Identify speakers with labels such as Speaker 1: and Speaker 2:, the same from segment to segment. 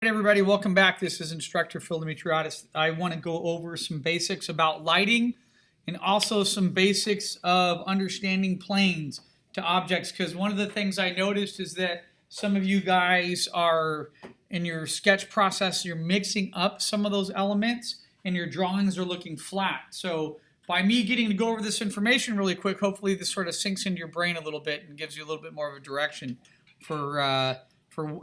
Speaker 1: Everybody, welcome back. This is Instructor Phil Demetriadis. I want to go over some basics about lighting and also some basics of understanding planes to objects, because one of the things I noticed is that some of you guys are, in your sketch process, you're mixing up some of those elements and your drawings are looking flat. So by me getting to go over this information really quick, hopefully this sort of sinks into your brain a little bit and gives you a little bit more of a direction for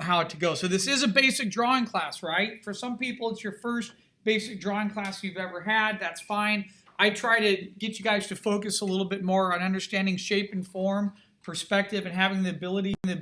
Speaker 1: how to go. So this is a basic drawing class, right? For some people, it's your first basic drawing class you've ever had. That's fine. I try to get you guys to focus a little bit more on understanding shape and form, perspective, and having the ability to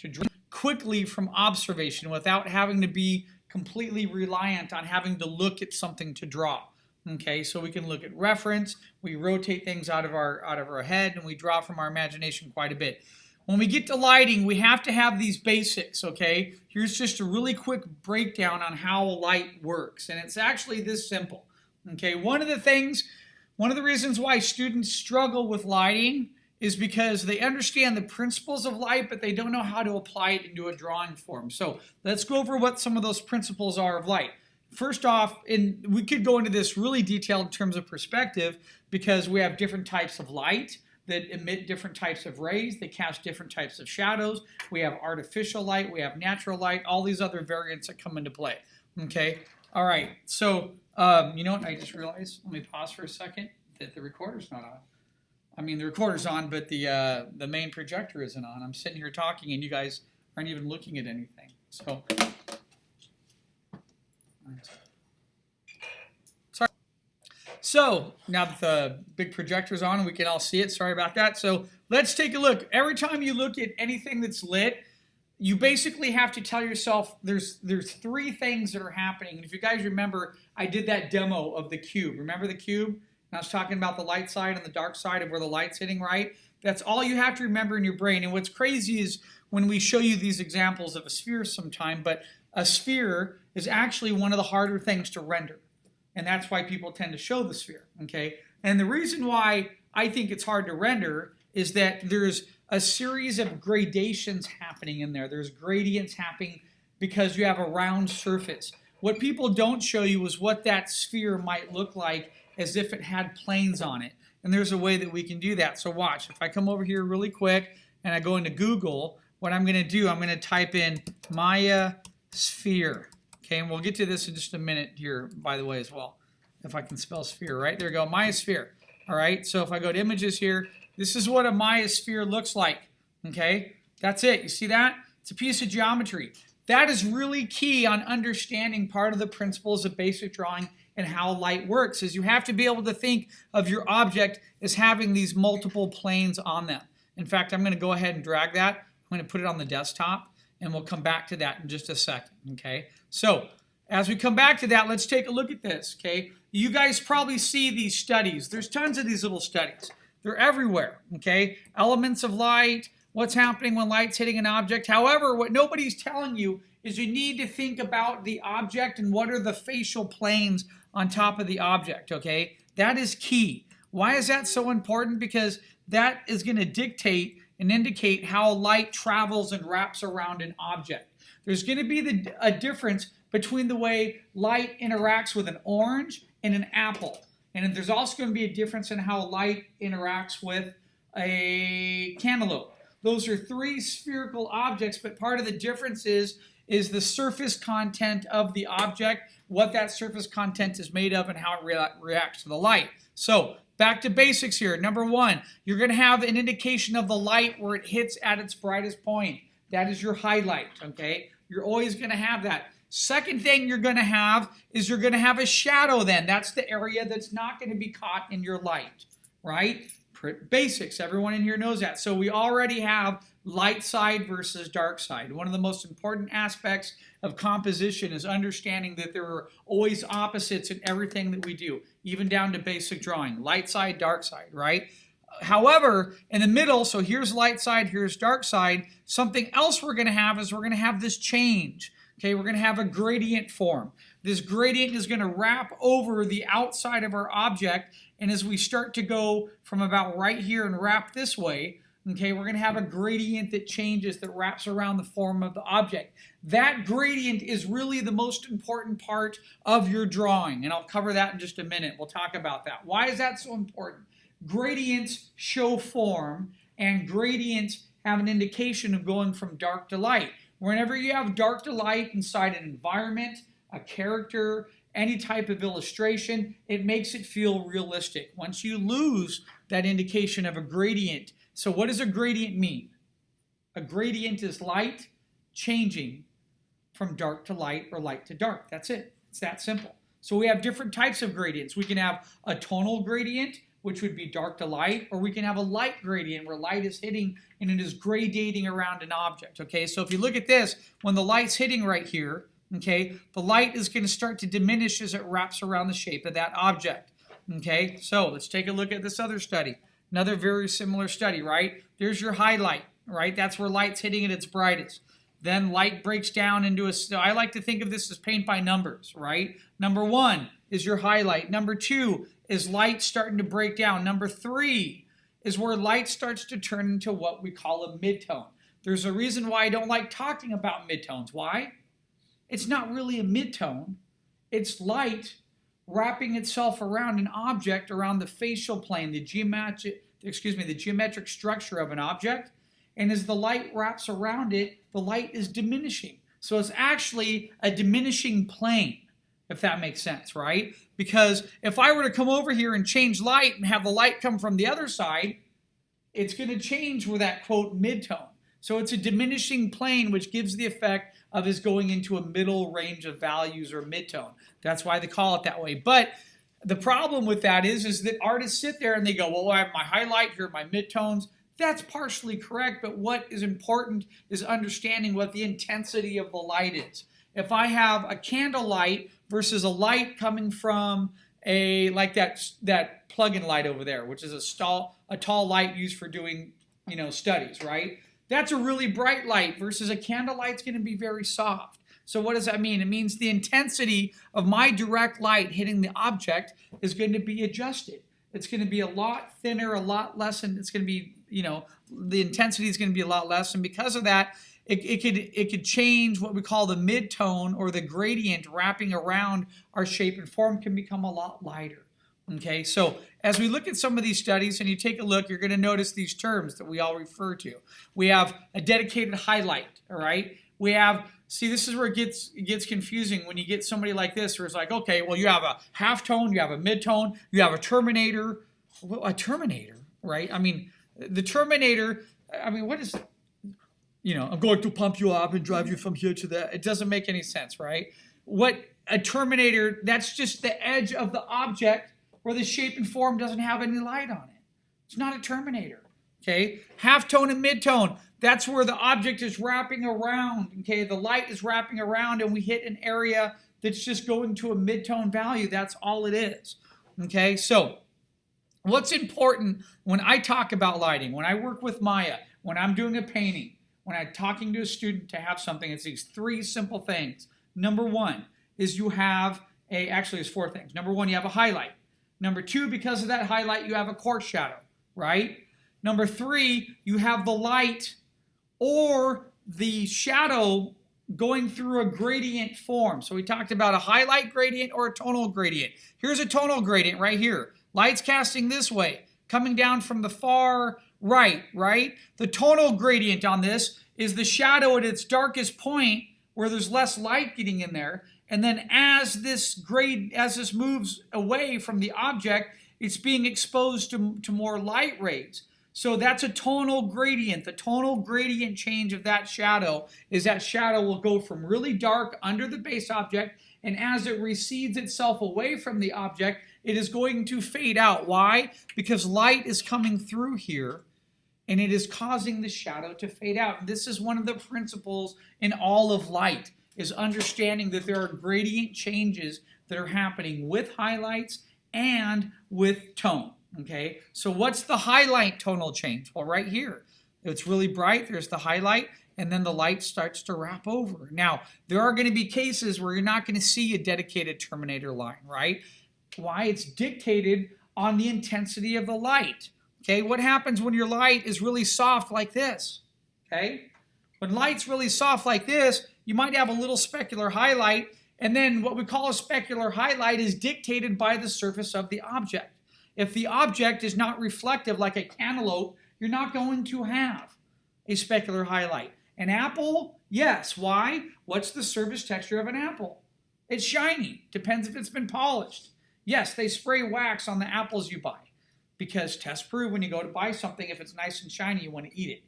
Speaker 1: draw quickly from observation without having to be completely reliant on having to look at something to draw. Okay, so we can look at reference, we rotate things out of our head, and we draw from our imagination quite a bit. When we get to lighting, we have to have these basics, okay? Here's just a really quick breakdown on how light works, and it's actually this simple, okay? One of the reasons why students struggle with lighting is because they understand the principles of light, but they don't know how to apply it into a drawing form. So let's go over what some of those principles are of light. First off, we could go into this really detailed in terms of perspective because we have different types of light that emit different types of rays, they cast different types of shadows. We have artificial light, we have natural light, all these other variants that come into play. Okay, all right, so you know what I just realized? Let me pause for a second, that the recorder's not on. I mean, the recorder's on, but the main projector isn't on. I'm sitting here talking and you guys aren't even looking at anything. So, sorry. So now that the big projector's on, we can all see it. Sorry about that. So let's take a look. Every time you look at anything that's lit, you basically have to tell yourself there's three things that are happening. And if you guys remember, I did that demo of the cube. Remember the cube? And I was talking about the light side and the dark side of where the light's hitting, right? That's all you have to remember in your brain. And what's crazy is when we show you these examples of a sphere sometime, but a sphere is actually one of the harder things to render. And that's why people tend to show the sphere, okay? And the reason why I think it's hard to render is that there's a series of gradations happening in there. There's gradients happening because you have a round surface. What people don't show you is what that sphere might look like as if it had planes on it. And there's a way that we can do that. So watch, if I come over here really quick and I go into Google, what I'm gonna do, I'm gonna type in Maya sphere. Okay, and we'll get to this in just a minute here, by the way, as well. If I can spell sphere, right? There we go, Maya sphere. All right, so if I go to images here, this is what a Maya sphere looks like. Okay, that's it. You see that? It's a piece of geometry. That is really key on understanding part of the principles of basic drawing and how light works, is you have to be able to think of your object as having these multiple planes on them. In fact, I'm going to go ahead and drag that. I'm going to put it on the desktop, and we'll come back to that in just a second, okay? So, as we come back to that, let's take a look at this, okay? You guys probably see these studies. There's tons of these little studies. They're everywhere, okay? Elements of light, what's happening when light's hitting an object. However, what nobody's telling you is you need to think about the object and what are the facial planes on top of the object, okay? That is key. Why is that so important? Because that is going to dictate and indicate how light travels and wraps around an object. There's going to be a difference between the way light interacts with an orange and an apple. And there's also going to be a difference in how light interacts with a cantaloupe. Those are three spherical objects, but part of the difference is the surface content of the object, what that surface content is made of, and how it reacts to the light. So, back to basics here. Number one, you're going to have an indication of the light where it hits at its brightest point. That is your highlight, okay? You're always going to have that. Second thing you're going to have is you're going to have a shadow then. That's the area that's not going to be caught in your light, right? Basics, everyone in here knows that. So we already have light side versus dark side. One of the most important aspects of composition is understanding that there are always opposites in everything that we do, even down to basic drawing. Light side, dark side, right? However, in the middle, so here's light side, here's dark side, something else we're going to have is we're going to have this change. Okay, we're going to have a gradient form. This gradient is going to wrap over the outside of our object, and as we start to go from about right here and wrap this way, Okay, we're going to have a gradient that changes, that wraps around the form of the object. That gradient is really the most important part of your drawing, and I'll cover that in just a minute. We'll talk about that. Why is that so important? Gradients show form, and gradients have an indication of going from dark to light. Whenever you have dark to light inside an environment, a character, any type of illustration, it makes it feel realistic. Once you lose that indication of a gradient, so what does a gradient mean? A gradient is light changing from dark to light or light to dark. That's it. It's that simple. So we have different types of gradients. We can have a tonal gradient, which would be dark to light, or we can have a light gradient where light is hitting and it is gradating around an object. Okay, so if you look at this, when the light's hitting right here, okay, the light is going to start to diminish as it wraps around the shape of that object. Okay, so let's take a look at this other study. Another very similar study, right? There's your highlight, right? That's where light's hitting at its brightest. Then light breaks down into a, I like to think of this as paint by numbers, right? Number 1 is your highlight. Number 2 is light starting to break down. Number 3 is where light starts to turn into what we call a midtone. There's a reason why I don't like talking about midtones. Why? It's not really a midtone. It's light wrapping itself around an object, around the facial plane, the geometric structure of an object. And as the light wraps around it, the light is diminishing. So it's actually a diminishing plane, if that makes sense, right? Because if I were to come over here and change light and have the light come from the other side, it's going to change with that, quote, midtone. So it's a diminishing plane, which gives the effect of is going into a middle range of values or midtone. That's why they call it that way. But the problem with that is that artists sit there and they go, well, I have my highlight, here are my midtones. That's partially correct, but what is important is understanding what the intensity of the light is. If I have a candle light versus a light coming from like that plug-in light over there, which is a tall light used for doing, studies, right? That's a really bright light versus a candle light's going to be very soft. So what does that mean? It means the intensity of my direct light hitting the object is going to be adjusted. It's going to be a lot thinner, a lot less, and it's going to be, the intensity is going to be a lot less. And because of that, it could change what we call the midtone, or the gradient wrapping around our shape and form can become a lot lighter. Okay, so as we look at some of these studies and you take a look, you're going to notice these terms that we all refer to. We have a dedicated highlight, all right? We have, see, this is where it gets confusing when you get somebody like this where it's like, okay, well, you have a halftone, you have a midtone, you have a terminator. Well, a terminator, right? I mean, the terminator, what is, I'm going to pump you up and drive you from here to there. It doesn't make any sense, right? What a terminator, that's just the edge of the object where the shape and form doesn't have any light on it. It's not a terminator, okay? Halftone and midtone, that's where the object is wrapping around, okay? The light is wrapping around and we hit an area that's just going to a midtone value. That's all it is, okay? So what's important when I talk about lighting, when I work with Maya, when I'm doing a painting, when I'm talking to a student to have something, it's these 3 simple things. Number 1 is you have actually it's 4 things. Number 1, you have a highlight. Number 2, because of that highlight, you have a coarse shadow, right? Number 3, you have the light or the shadow going through a gradient form. So we talked about a highlight gradient or a tonal gradient. Here's a tonal gradient right here. Light's casting this way, coming down from the far right, right? The tonal gradient on this is the shadow at its darkest point where there's less light getting in there. And then as this moves away from the object, it's being exposed to more light rays. So that's a tonal gradient. The tonal gradient change of that shadow is that shadow will go from really dark under the base object, and as it recedes itself away from the object, it is going to fade out. Why? Because light is coming through here, and it is causing the shadow to fade out. This is one of the principles in all of light, is understanding that there are gradient changes that are happening with highlights and with tone. Okay, so what's the highlight tonal change? Well, right here, it's really bright, there's the highlight, and then the light starts to wrap over. Now, there are going to be cases where you're not going to see a dedicated terminator line, right? Why? It's dictated on the intensity of the light. Okay, what happens when your light is really soft like this? Okay, when light's really soft like this, you might have a little specular highlight, and then what we call a specular highlight is dictated by the surface of the object. If the object is not reflective like a cantaloupe, you're not going to have a specular highlight. An apple, yes. Why? What's the surface texture of an apple? It's shiny. Depends if it's been polished. Yes, they spray wax on the apples you buy because test prove when you go to buy something, if it's nice and shiny, you want to eat it.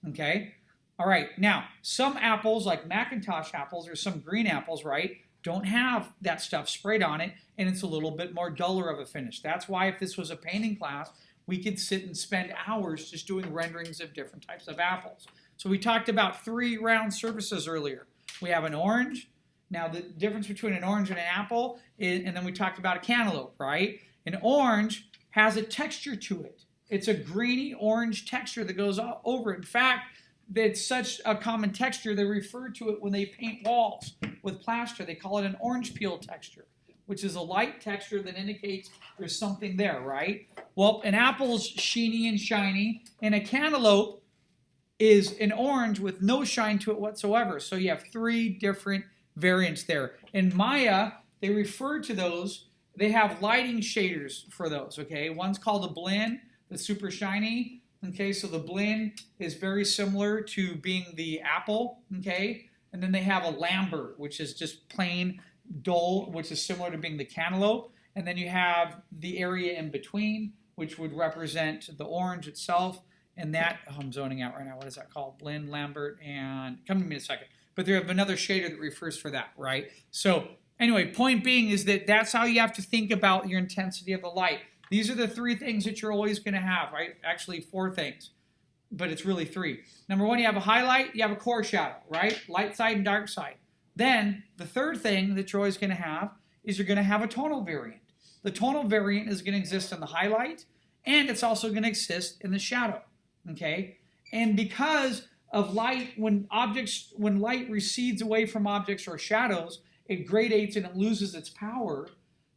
Speaker 1: Okay? All right. Now, some apples, like Macintosh apples or some green apples, right, don't have that stuff sprayed on it, and it's a little bit more duller of a finish. That's why if this was a painting class, we could sit and spend hours just doing renderings of different types of apples. So we talked about 3 round surfaces earlier. We have an orange. Now the difference between an orange and an apple is, and then we talked about a cantaloupe, right? An orange has a texture to it. It's a greeny orange texture that goes over it. In fact, it's such a common texture, they refer to it when they paint walls with plaster. They call it an orange peel texture, which is a light texture that indicates there's something there, right? Well, an apple's sheeny and shiny, and a cantaloupe is an orange with no shine to it whatsoever. So you have 3 different variants there. In Maya, they refer to those, they have lighting shaders for those, okay? One's called a blend, that's super shiny. Okay, so the blend is very similar to being the apple, okay? And then they have a lambert, which is just plain dull, which is similar to being the cantaloupe. And then you have the area in between, which would represent the orange itself. And that, oh, I'm zoning out right now. What is that called? Blend, lambert, and come to me in a second. But there have another shader that refers for that, right? So anyway, point being is that that's how you have to think about your intensity of the light. These are the 3 things that you're always going to have, right? Actually, 4 things, but it's really 3. Number 1, you have a highlight, you have a core shadow, right? Light side and dark side. Then the 3rd thing that you're always going to have is you're going to have a tonal variant. The tonal variant is going to exist in the highlight, and it's also going to exist in the shadow, okay? And because of light, when light recedes away from objects or shadows, it gradates and it loses its power.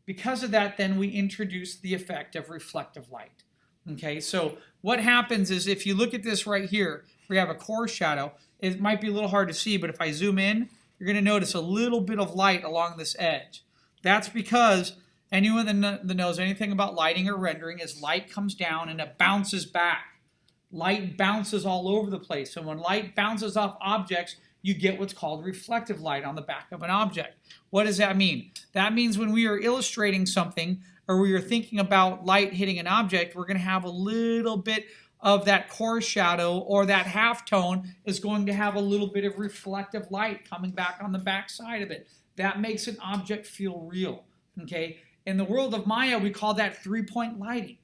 Speaker 1: Because of that, then we introduce the effect of reflective light. Okay, so what happens is if you look at this right here, we have a core shadow. It might be a little hard to see, but if I zoom in, you're going to notice a little bit of light along this edge. That's because anyone that knows anything about lighting or rendering is light comes down and it bounces back. Light bounces all over the place. And when light bounces off objects, you get what's called reflective light on the back of an object. What does that mean? That means when we are illustrating something or we are thinking about light hitting an object, we're going to have a little bit of that core shadow, or that halftone is going to have a little bit of reflective light coming back on the back side of it. That makes an object feel real. Okay? In the world of Maya, we call that 3-point lighting.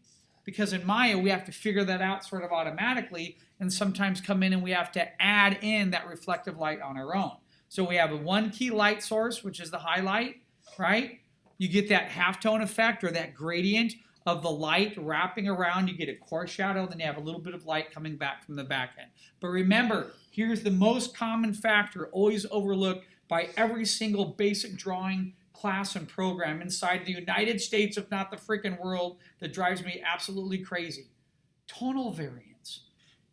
Speaker 1: Because in Maya, we have to figure that out sort of automatically and sometimes come in and we have to add in that reflective light on our own. So we have a 1 key light source, which is the highlight, right? You get that halftone effect or that gradient of the light wrapping around. You get a core shadow, then you have a little bit of light coming back from the back end. But remember, here's the most common factor always overlooked by every single basic drawing class and program inside the United States, if not the freaking world, that drives me absolutely crazy. Tonal variance.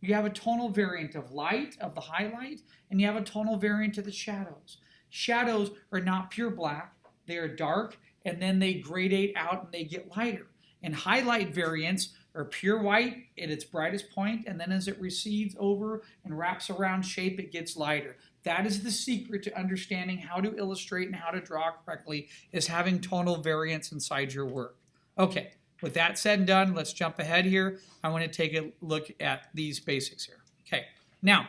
Speaker 1: You have a tonal variant of light, of the highlight, and you have a tonal variant of the shadows. Shadows are not pure black. They are dark, and then they gradate out and they get lighter. And highlight variants are pure white at its brightest point, and then as it recedes over and wraps around shape, it gets lighter. That is the secret to understanding how to illustrate and how to draw correctly, is having tonal variance inside your work. Okay, with that said and done, let's jump ahead here. I want to take a look at these basics here. Okay, now,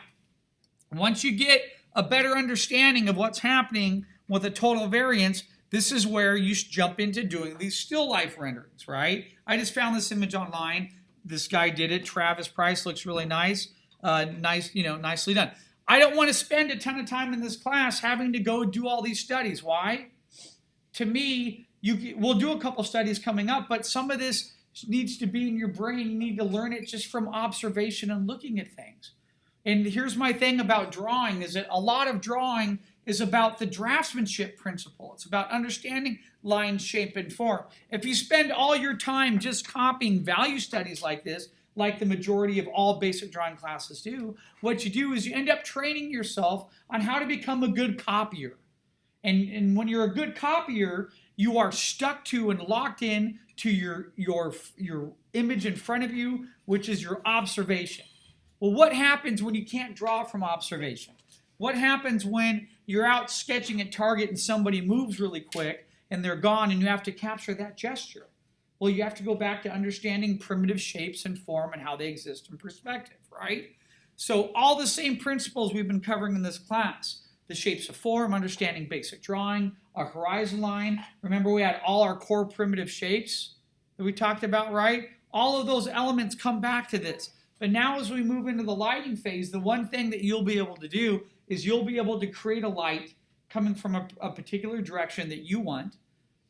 Speaker 1: once you get a better understanding of what's happening with a tonal variance, this is where you jump into doing these still life renderings, right? I just found this image online. This guy did it. Travis Price, looks really nice. Nicely done. I don't want to spend a ton of time in this class having to go do all these studies. Why? To me, we'll do a couple studies coming up, but some of this needs to be in your brain. You need to learn it just from observation and looking at things. And here's my thing about drawing, is that a lot of drawing is about the draftsmanship principle. It's about understanding line, shape, and form. If you spend all your time just copying value studies like this, like the majority of all basic drawing classes do. What you do is you end up training yourself on how to become a good copier. And when you're a good copier, you are stuck to and locked in to your image in front of you, which is your observation. Well, what happens when you can't draw from observation? What happens when you're out sketching at target and somebody moves really quick and they're gone and you have to capture that gesture? Well, you have to go back to understanding primitive shapes and form and how they exist in perspective, right? So all the same principles we've been covering in this class. The shapes of form, understanding basic drawing, a horizon line. Remember we had all our core primitive shapes that we talked about, right? All of those elements come back to this. But now as we move into the lighting phase, the one thing that you'll be able to do is you'll be able to create a light coming from a particular direction that you want.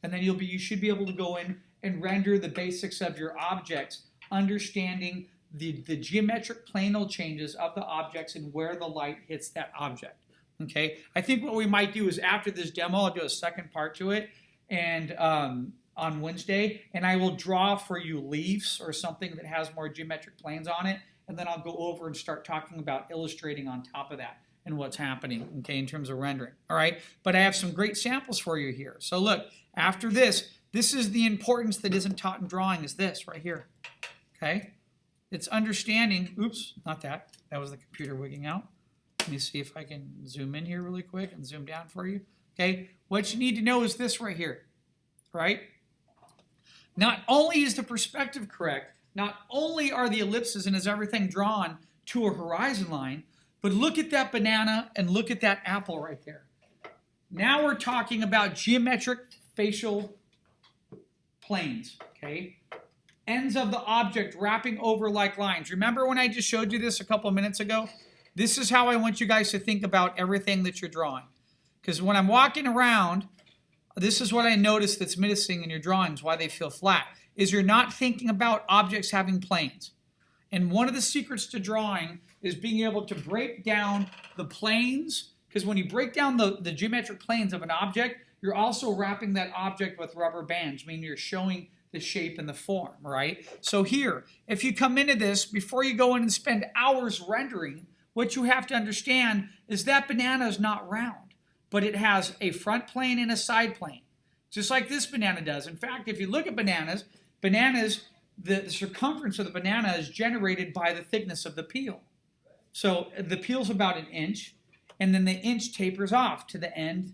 Speaker 1: And then you should be able to go in and render the basics of your objects, understanding the geometric planal changes of the objects and where the light hits that object. Okay, I think what we might do is after this demo, I'll do a second part to it, and on Wednesday, and I will draw for you leaves or something that has more geometric planes on it, and then I'll go over and start talking about illustrating on top of that and what's happening, okay, in terms of rendering. All right, but I have some great samples for you here. So look, after this is the importance that isn't taught in drawing, is this right here. Okay, it's understanding. Oops, not that. That was the computer wigging out. Let me see if I can zoom in here really quick and zoom down for you. Okay, what you need to know is this right here, right? Not only is the perspective correct, not only are the ellipses and is everything drawn to a horizon line, but look at that banana and look at that apple right there. Now we're talking about geometric facial planes, okay? Ends of the object wrapping over like lines. Remember when I just showed you this a couple minutes ago? This is how I want you guys to think about everything that you're drawing. Because when I'm walking around, this is what I notice that's missing in your drawings, why they feel flat, is you're not thinking about objects having planes. And one of the secrets to drawing is being able to break down the planes, because when you break down the geometric planes of an object, you're also wrapping that object with rubber bands, meaning you're showing the shape and the form, right? So here, if you come into this, before you go in and spend hours rendering, what you have to understand is that banana is not round, but it has a front plane and a side plane, just like this banana does. In fact, if you look at bananas, the circumference of the banana is generated by the thickness of the peel. So the peel's about 1 inch, and then the inch tapers off to the end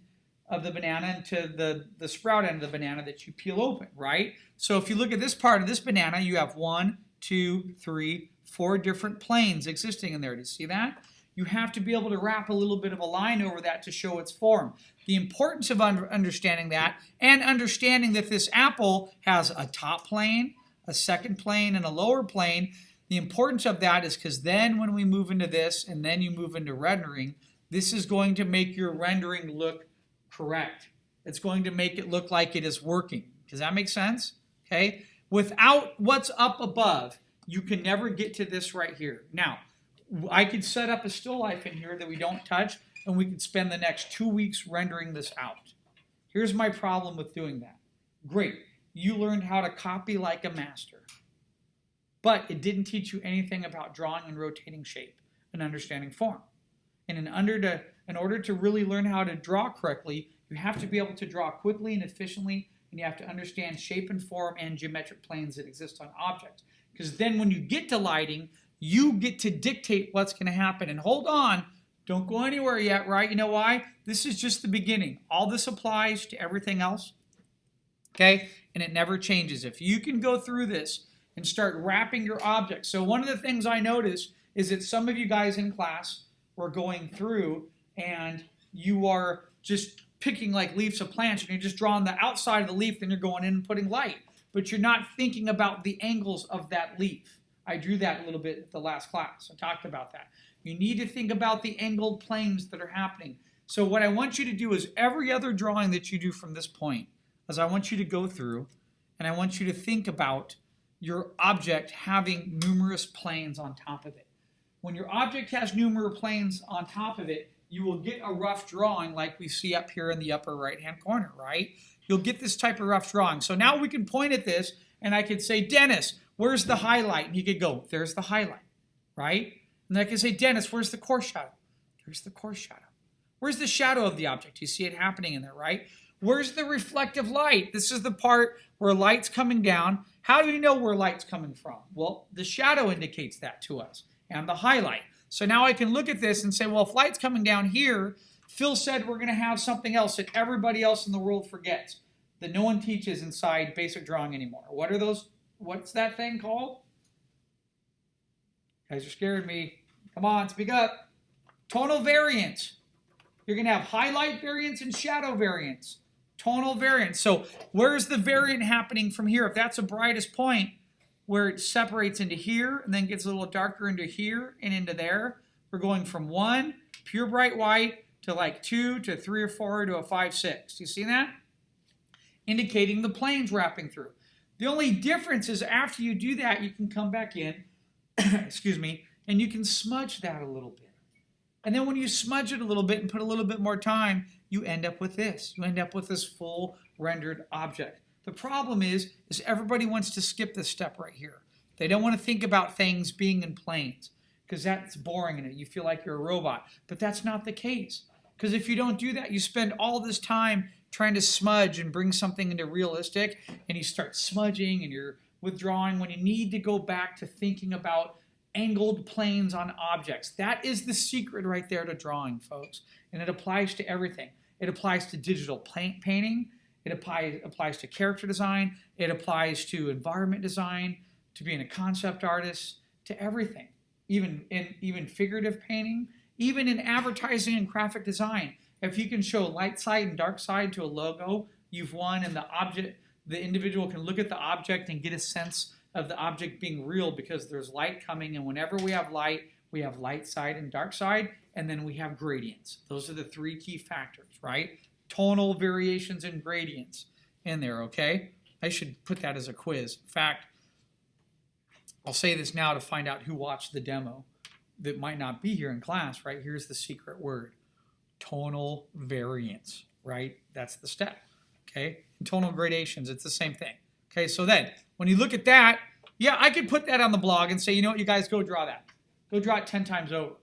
Speaker 1: of the banana and to the sprout end of the banana that you peel open, right? So if you look at this part of this banana, you have 1, 2, 3, 4 different planes existing in there. Do you see that? You have to be able to wrap a little bit of a line over that to show its form. The importance of understanding that and understanding that this apple has a top plane, a second plane, and a lower plane. The importance of that is because then when we move into this and then you move into rendering, this is going to make your rendering look correct. It's going to make it look like it is working. Does that make sense? Okay. Without what's up above, you can never get to this right here. Now, I could set up a still life in here that we don't touch, and we could spend the next 2 weeks rendering this out. Here's my problem with doing that. Great. You learned how to copy like a master. But it didn't teach you anything about drawing and rotating shape and understanding form. And in order to really learn how to draw correctly, you have to be able to draw quickly and efficiently, and you have to understand shape and form and geometric planes that exist on objects. Because then when you get to lighting, you get to dictate what's going to happen. And hold on, don't go anywhere yet, right? You know why? This is just the beginning. All this applies to everything else, okay? And it never changes. If you can go through this and start wrapping your objects. So one of the things I noticed is that some of you guys in class were going through and you are just picking like leaves of plants and you're just drawing the outside of the leaf, then you're going in and putting light. But you're not thinking about the angles of that leaf. I drew that a little bit at the last class. I talked about that. You need to think about the angled planes that are happening. So what I want you to do is every other drawing that you do from this point, is I want you to go through and I want you to think about your object having numerous planes on top of it. When your object has numerous planes on top of it, you will get a rough drawing like we see up here in the upper right-hand corner, right? You'll get this type of rough drawing. So now we can point at this and I could say, Dennis, where's the highlight? And he could go, there's the highlight, right? And I can say, Dennis, where's the coarse shadow? There's the coarse shadow. Where's the shadow of the object? You see it happening in there, right? Where's the reflective light? This is the part where light's coming down. How do you know where light's coming from? Well, the shadow indicates that to us, and the highlight. So now I can look at this and say, well, if light's coming down here, Phil said we're going to have something else that everybody else in the world forgets, that no one teaches inside basic drawing anymore. What are those? What's that thing called? You guys are scaring me. Come on, speak up. Tonal variance. You're going to have highlight variance and shadow variance. Tonal variance. So where's the variant happening from here? If that's the brightest point where it separates into here and then gets a little darker into here and into there, we're going from 1, pure bright white, to like 2 to 3 or 4 to a 5, 6. You see that? Indicating the planes wrapping through. The only difference is after you do that, you can come back in, excuse me, and you can smudge that a little bit. And then when you smudge it a little bit and put a little bit more time, you end up with this. You end up with this full rendered object. The problem is everybody wants to skip this step right here. They don't want to think about things being in planes because that's boring and you feel like you're a robot. But that's not the case. Because if you don't do that, you spend all this time trying to smudge and bring something into realistic, and you start smudging and you're withdrawing when you need to go back to thinking about angled planes on objects. That is the secret right there to drawing, folks. And it applies to everything. It applies to digital painting. It applies to character design. It applies to environment design, to being a concept artist, to everything. Even figurative painting, even in advertising and graphic design. If you can show light side and dark side to a logo, you've won, and the individual can look at the object and get a sense of the object being real because there's light coming, and whenever we have light side and dark side, and then we have gradients. Those are the 3 key factors, right? Tonal variations and gradients in there, okay? I should put that as a quiz. In fact, I'll say this now to find out who watched the demo that might not be here in class, right? Here's the secret word. Tonal variance, right? That's the step, okay? And tonal gradations, it's the same thing. Okay, so then, when you look at that, yeah, I could put that on the blog and say, you know what, you guys go draw that. Go draw it 10 times over,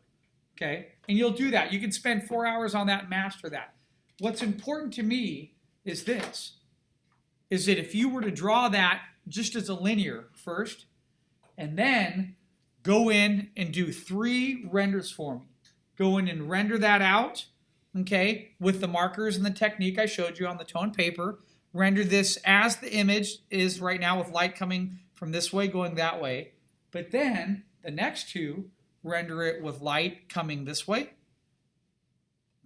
Speaker 1: okay? And you'll do that. You can spend 4 hours on that and master that. What's important to me is this, is that if you were to draw that just as a linear first, and then go in and do 3 renders for me. Go in and render that out, okay, with the markers and the technique I showed you on the tone paper. Render this as the image is right now with light coming from this way going that way. But then the next 2, render it with light coming this way,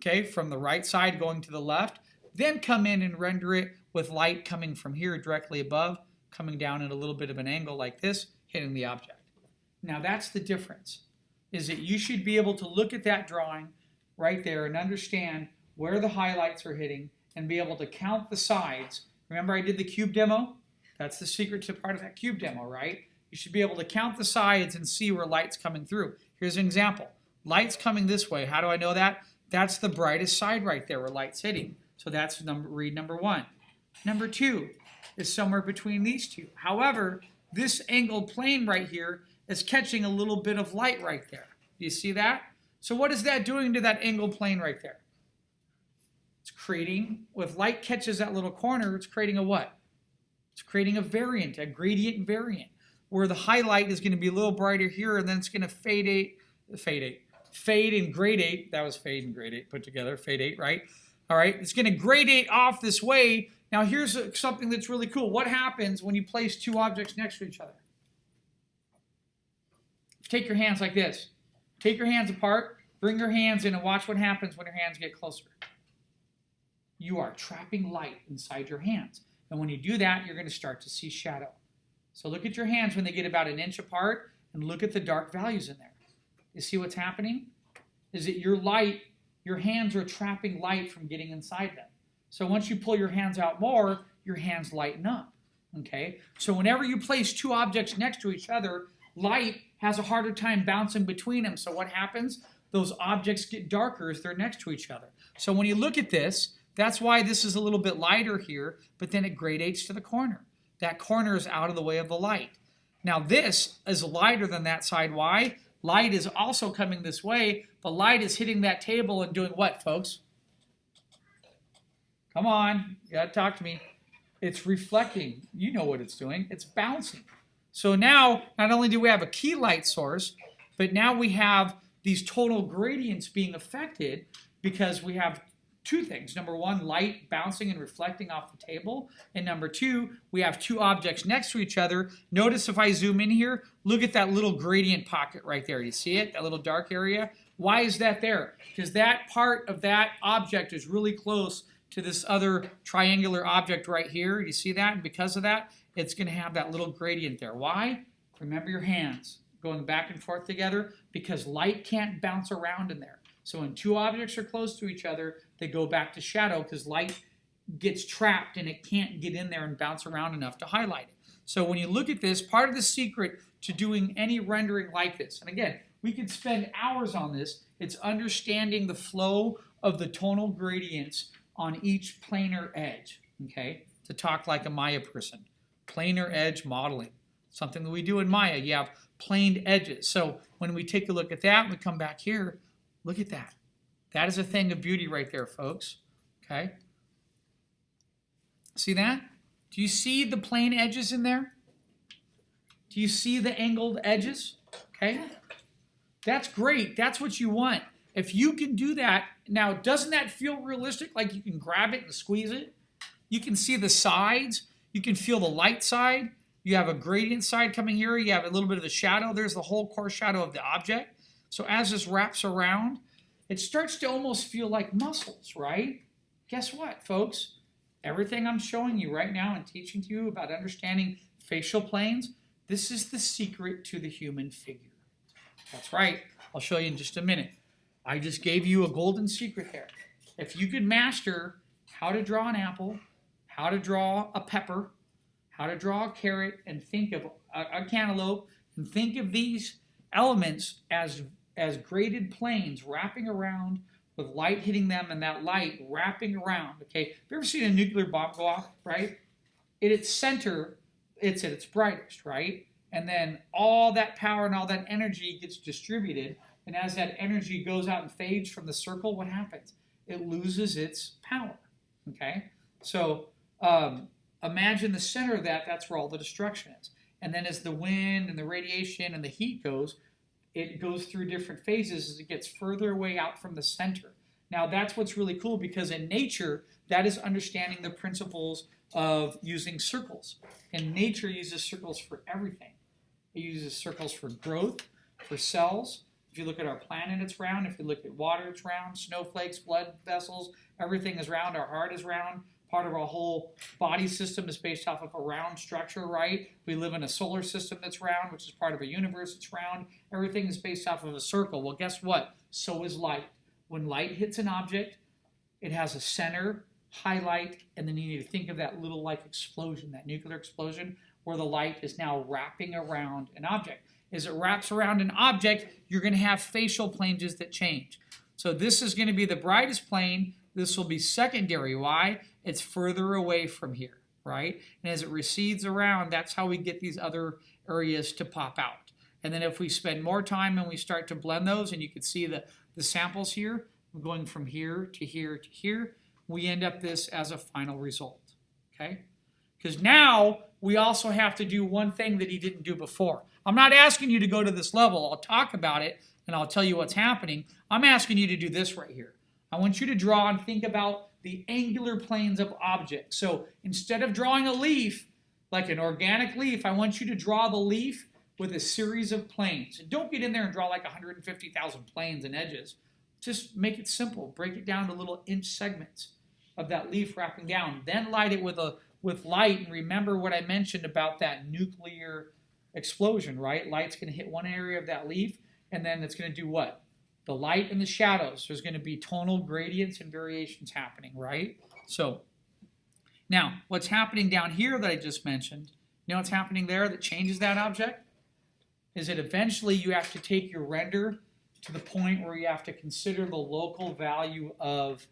Speaker 1: okay, from the right side going to the left. Then come in and render it with light coming from here directly above, coming down at a little bit of an angle like this, hitting the object. Now that's the difference, is that you should be able to look at that drawing right there and understand where the highlights are hitting and be able to count the sides. Remember I did the cube demo? That's the secret to part of that cube demo, right? You should be able to count the sides and see where light's coming through. Here's an example. Light's coming this way. How do I know that? That's the brightest side right there where light's hitting. So that's read number 1. Number 2 is somewhere between these 2. However, this angled plane right here is catching a little bit of light right there. Do you see that? So what is that doing to that angled plane right there? It's creating, if light catches that little corner, it's creating a what? It's creating a variant, a gradient variant, where the highlight is going to be a little brighter here, and then it's going to fade and gradate. That was fade and gradate put together, fade, right? All right, it's going to gradate off this way. Now here's something that's really cool. What happens when you place 2 objects next to each other? Take your hands like this. Take your hands apart, bring your hands in, and watch what happens when your hands get closer. You are trapping light inside your hands. And when you do that, you're going to start to see shadow. So look at your hands when they get about 1 inch apart, and look at the dark values in there. You see what's happening? Is that your hands are trapping light from getting inside them. So once you pull your hands out more, your hands lighten up. Okay? So whenever you place 2 objects next to each other, light has a harder time bouncing between them. So what happens? Those objects get darker as they're next to each other. So when you look at this, that's why this is a little bit lighter here, but then it gradates to the corner. That corner is out of the way of the light. Now this is lighter than that side. Why? Light is also coming this way, but light is hitting that table and doing what, folks? Come on, you gotta talk to me. It's reflecting. You know what it's doing. It's bouncing. So now, not only do we have a key light source, but now we have these tonal gradients being affected because we have two things. Number one, light bouncing and reflecting off the table. And number two, we have two objects next to each other. Notice if I zoom in here, look at that little gradient pocket right there. You see it? That little dark area? Why is that there? Because that part of that object is really close to this other triangular object right here. You see that? And because of that, it's going to have that little gradient there. Why? Remember your hands going back and forth together, because light can't bounce around in there. So when two objects are close to each other, they go back to shadow because light gets trapped and it can't get in there and bounce around enough to highlight it. So when you look at this, part of the secret to doing any rendering like this, and again, we could spend hours on this, it's understanding the flow of the tonal gradients on each planar edge, okay? To talk like a Maya person. Planar edge modeling, something that we do in Maya. You have planed edges. So when we take a look at that, we come back here, look at that. That is a thing of beauty right there, folks, okay? See that? Do you see the plane edges in there? Do you see the angled edges? Okay? That's great. That's what you want. If you can do that, now doesn't that feel realistic? Like you can grab it and squeeze it? You can see the sides. You can feel the light side. You have a gradient side coming here. You have a little bit of the shadow. There's the whole core shadow of the object. So as this wraps around, it starts to almost feel like muscles, right? Guess what, folks? Everything I'm showing you right now and teaching to you about understanding facial planes, this is the secret to the human figure. That's right. I'll show you in just a minute. I just gave you a golden secret there. If you could master how to draw an apple, how to draw a pepper, how to draw a carrot, and think of a cantaloupe, and think of these elements as graded planes wrapping around with light hitting them and that light wrapping around, okay? Have you ever seen a nuclear bomb go off, right? At its center, it's at its brightest, right? And then all that power and all that energy gets distributed, and as that energy goes out and fades from the circle, what happens? It loses its power, okay? So imagine the center of that, that's where all the destruction is. And then as the wind and the radiation and the heat goes, it goes through different phases as it gets further away out from the center. Now that's what's really cool, because in nature, that is understanding the principles of using circles. And nature uses circles for everything. It uses circles for growth, for cells. If you look at our planet, it's round. If you look at water, it's round. Snowflakes, blood vessels, everything is round. Our heart is round. Part of our whole body system is based off of a round structure, right? We live in a solar system that's round, which is part of a universe that's round. Everything is based off of a circle. Well, guess what? So is light. When light hits an object, it has a center, highlight, and then you need to think of that little like explosion, that nuclear explosion, where the light is now wrapping around an object. As it wraps around an object, you're going to have facial planes that change. So this is going to be the brightest plane. This will be secondary. Why? It's further away from here, right? And as it recedes around, that's how we get these other areas to pop out. And then if we spend more time and we start to blend those, and you can see the samples here, going from here to here to here, we end up this as a final result, okay? Because now we also have to do one thing that he didn't do before. I'm not asking you to go to this level. I'll talk about it, and I'll tell you what's happening. I'm asking you to do this right here. I want you to draw and think about the angular planes of objects. So instead of drawing a leaf, like an organic leaf, I want you to draw the leaf with a series of planes. And don't get in there and draw like 150,000 planes and edges. Just make it simple. Break it down to little inch segments of that leaf wrapping down. Then light it with light, and remember what I mentioned about that nuclear explosion, right? Light's going to hit one area of that leaf, and then it's going to do what? The light and the shadows. There's going to be tonal gradients and variations happening, right? So now, what's happening down here that I just mentioned, you know what's happening there that changes that object? Is that eventually you have to take your render to the point where you have to consider the local value of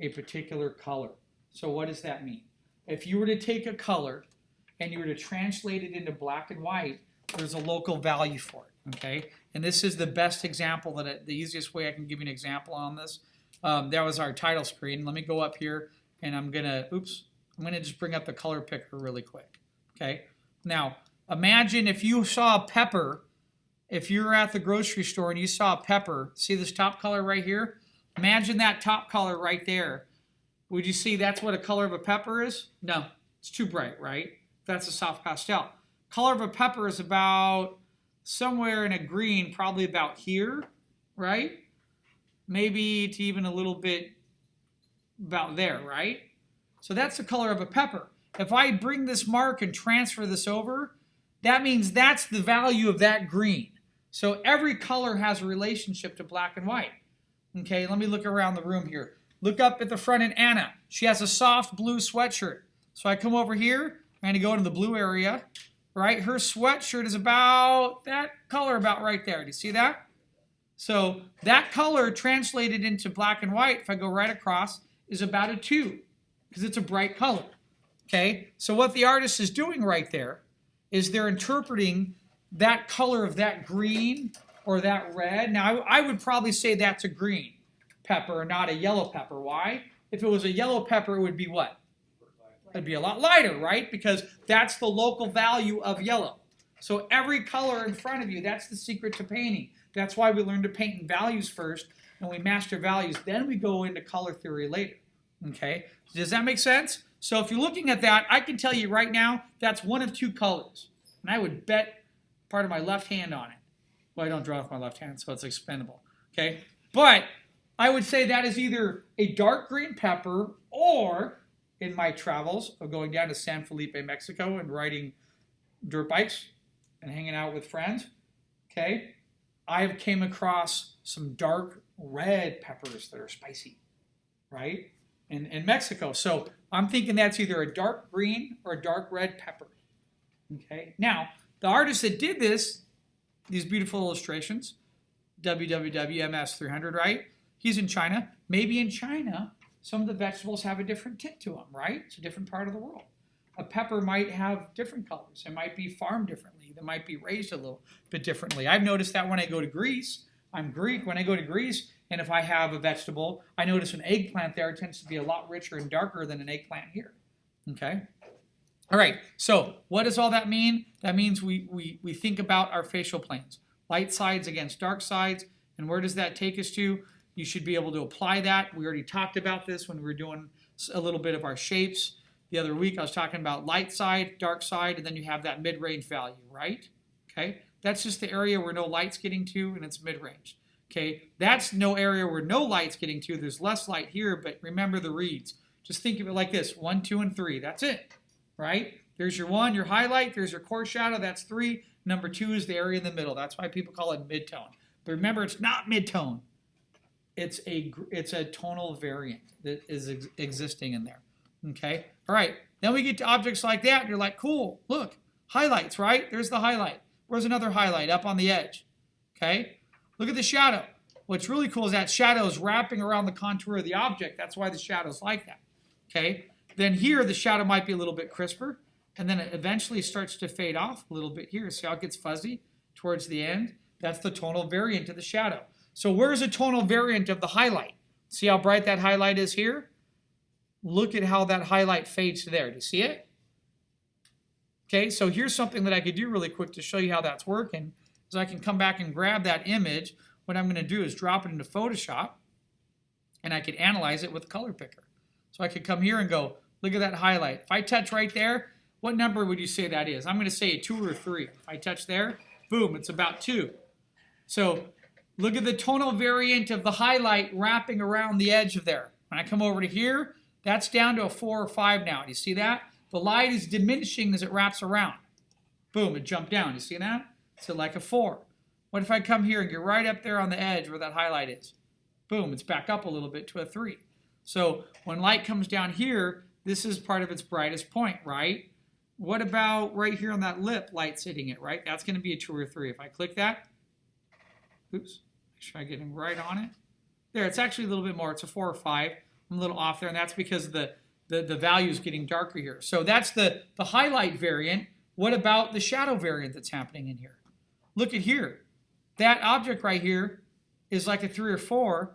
Speaker 1: a particular color. So what does that mean? If you were to take a color and you were to translate it into black and white, there's a local value for it, okay? And this is the best example, the easiest way I can give you an example on this. That was our title screen. Let me go up here, and I'm going to just bring up the color picker really quick, okay? Now, imagine if you saw a pepper, if you were at the grocery store and you saw a pepper, see this top color right here? Imagine that top color right there. Would you see that's what a color of a pepper is? No, it's too bright, right? That's a soft pastel. Color of a pepper is about somewhere in a green, probably about here, right? Maybe to even a little bit about there, right? So that's the color of a pepper. If I bring this mark and transfer this over, that means that's the value of that green. So every color has a relationship to black and white. Okay, let me look around the room here. Look up at the front at Anna. She has a soft blue sweatshirt. So I come over here, I'm going to go into the blue area, right? Her sweatshirt is about that color about right there. Do you see that? So that color translated into black and white, if I go right across, is about a 2 because it's a bright color. Okay, so what the artist is doing right there is they're interpreting that color of that green or that red. Now, I would probably say that's a green pepper, not a yellow pepper. Why? If it was a yellow pepper, it would be what? It'd be a lot lighter, right? Because that's the local value of yellow. So every color in front of you, that's the secret to painting. That's why we learn to paint in values first, and we master values. Then we go into color theory later. Okay? Does that make sense? So if you're looking at that, I can tell you right now, that's one of 2 colors. And I would bet part of my left hand on it. Well, I don't draw with my left hand, so it's expendable. Okay? But I would say that is either a dark green pepper or, in my travels of going down to San Felipe, Mexico and riding dirt bikes and hanging out with friends, okay, I've came across some dark red peppers that are spicy, right, in Mexico. So I'm thinking that's either a dark green or a dark red pepper, okay? Now, the artist that did this, these beautiful illustrations, WWWMS300, right? He's in China. Maybe in China, some of the vegetables have a different tint to them, right? It's a different part of the world. A pepper might have different colors. It might be farmed differently. They might be raised a little bit differently. I've noticed that when I go to Greece. I'm Greek. When I go to Greece, and if I have a vegetable, I notice an eggplant there tends to be a lot richer and darker than an eggplant here. Okay? All right, so what does all that mean? That means we think about our facial planes. Light sides against dark sides. And where does that take us to? You should be able to apply that. We already talked about this when we were doing a little bit of our shapes. The other week I was talking about light side, dark side, and then you have that mid-range value, right? Okay, that's just the area where no light's getting to, and it's mid-range. Okay, that's no area where no light's getting to. There's less light here, but remember the reads. Just think of it like this, 1, 2, and 3. That's it, right? There's your 1, your highlight. There's your core shadow. That's 3. Number 2 is the area in the middle. That's why people call it midtone. But remember, it's not midtone. It's a tonal variant that is existing in there. Okay? All right. Then we get to objects like that, and you're like, cool, look, highlights, right? There's the highlight. Where's another highlight? Up on the edge. Okay? Look at the shadow. What's really cool is that shadow is wrapping around the contour of the object. That's why the shadow's like that. Okay? Then here, the shadow might be a little bit crisper, and then it eventually starts to fade off a little bit here. See how it gets fuzzy towards the end? That's the tonal variant of the shadow. So where's a tonal variant of the highlight? See how bright that highlight is here? Look at how that highlight fades to there. Do you see it? Okay, so here's something that I could do really quick to show you how that's working. Is I can come back and grab that image. What I'm going to do is drop it into Photoshop, and I could analyze it with a color picker. So I could come here and go, look at that highlight. If I touch right there, what number would you say that is? I'm going to say a 2 or 3. If I touch there, boom, it's about 2. So look at the tonal variant of the highlight wrapping around the edge of there. When I come over to here, that's down to a 4 or 5 now. Do you see that? The light is diminishing as it wraps around. Boom, it jumped down. You see that? So like a 4. What if I come here and get right up there on the edge where that highlight is? Boom, it's back up a little bit to a 3. So when light comes down here, this is part of its brightest point, right? What about right here on that lip, light's hitting it, right? That's going to be a 2 or 3. If I click that, oops, make sure I get him right on it. There, it's actually a little bit more. It's a 4 or 5. I'm a little off there, and that's because the value is getting darker here. So that's the highlight variant. What about the shadow variant that's happening in here? Look at here. That object right here is like a 3 or 4.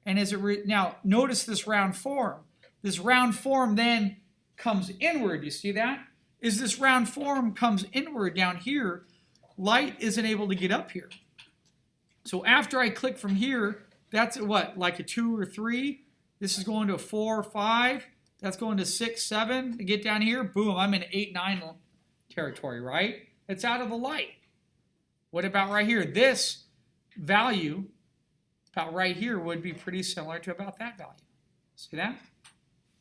Speaker 1: And as it now, notice this round form. This round form then comes inward. You see that? As this round form comes inward down here, light isn't able to get up here. So after I click from here, that's at what? Like a 2 or 3. This is going to a 4 or 5. That's going to 6, 7. To get down here, boom, I'm in 8, 9 territory, right? It's out of the light. What about right here? This value about right here would be pretty similar to about that value. See that?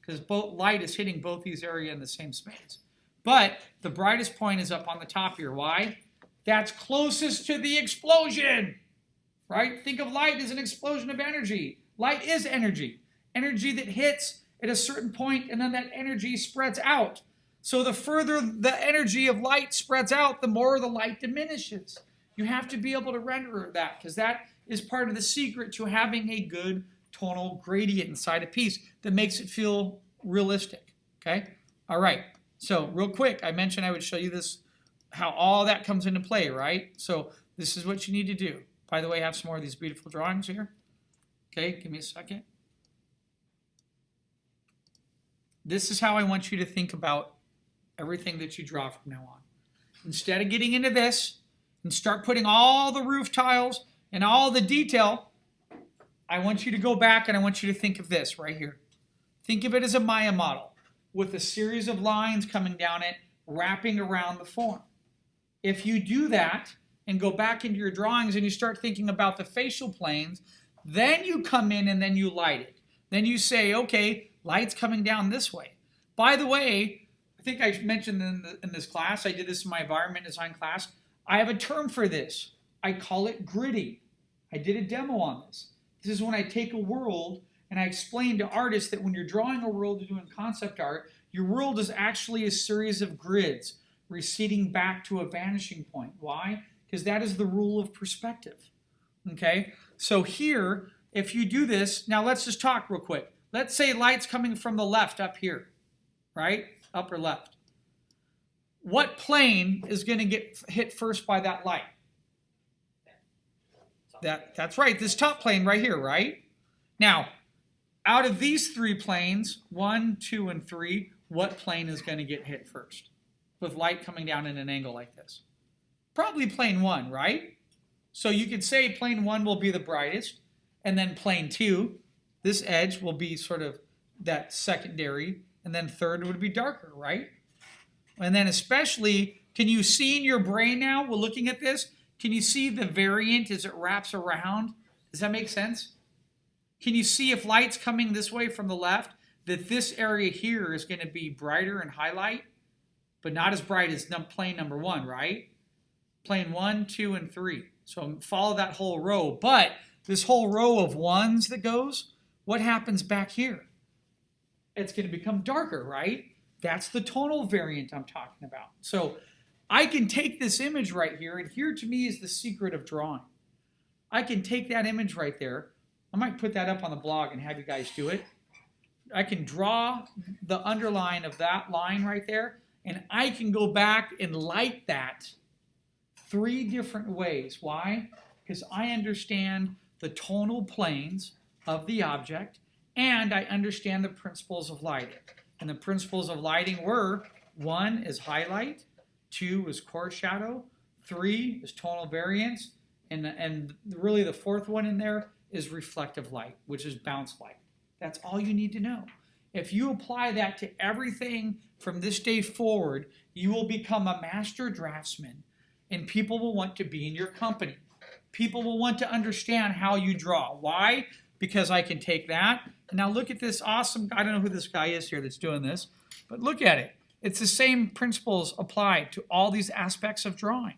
Speaker 1: Because both light is hitting both these areas in the same space. But the brightest point is up on the top here. Why? That's closest to the explosion, right? Think of light as an explosion of energy. Light is energy. Energy that hits at a certain point, and then that energy spreads out. So the further the energy of light spreads out, the more the light diminishes. You have to be able to render that, because that is part of the secret to having a good tonal gradient inside a piece that makes it feel realistic. Okay? All right. So real quick, I mentioned I would show you this, how all that comes into play, right? So this is what you need to do. By the way, I have some more of these beautiful drawings here. Okay, give me a second. This is how I want you to think about everything that you draw from now on. Instead of getting into this and start putting all the roof tiles and all the detail, I want you to go back and I want you to think of this right here. Think of it as a Maya model with a series of lines coming down it, wrapping around the form. If you do that and go back into your drawings and you start thinking about the facial planes, then you come in and then you light it. Then you say, okay, light's coming down this way. By the way, I think I mentioned in this class, I did this in my environment design class, I have a term for this. I call it gridding. I did a demo on this. This is when I take a world and I explain to artists that when you're drawing a world or doing concept art, your world is actually a series of grids receding back to a vanishing point. Why? Because that is the rule of perspective. Okay? So here, if you do this, now let's just talk real quick. Let's say light's coming from the left up here, right? Upper left. What plane is going to get hit first by that light? That's right, this top plane right here, right? Now, out of these 3 planes, 1, 2, and 3, what plane is going to get hit first with light coming down in an angle like this? Probably plane 1, right? So you could say plane 1 will be the brightest, and then plane 2, this edge will be sort of that secondary, and then third would be darker, right? And then especially, can you see in your brain now, we're looking at this, can you see the variant as it wraps around? Does that make sense? Can you see if light's coming this way from the left, that this area here is going to be brighter and highlight, but not as bright as plane number 1, right? Plane 1, 2, and 3. So follow that whole row. But this whole row of 1s that goes, what happens back here? It's going to become darker, right? That's the tonal variant I'm talking about. So I can take this image right here, and here to me is the secret of drawing. I can take that image right there. I might put that up on the blog and have you guys do it. I can draw the underline of that line right there, and I can go back and light that 3 different ways. Why? Because I understand the tonal planes of the object, and I understand the principles of lighting. And the principles of lighting were, 1 is highlight, 2 is core shadow, 3 is tonal variance, and really the 4th one in there is reflective light, which is bounce light. That's all you need to know. If you apply that to everything from this day forward, you will become a master draftsman, and people will want to be in your company. People will want to understand how you draw. Why? Because I can take that. And now look at this awesome, I don't know who this guy is here that's doing this, but look at it. It's the same principles applied to all these aspects of drawing.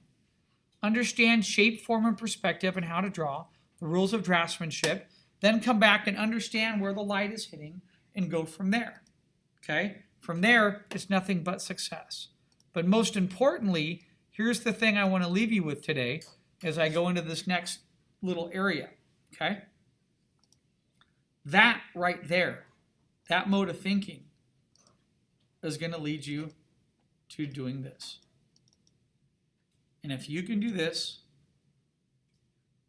Speaker 1: Understand shape, form, and perspective and how to draw, the rules of draftsmanship, then come back and understand where the light is hitting and go from there. Okay? From there, it's nothing but success. But most importantly, here's the thing I want to leave you with today as I go into this next little area. Okay? That right there, that mode of thinking is going to lead you to doing this. And if you can do this,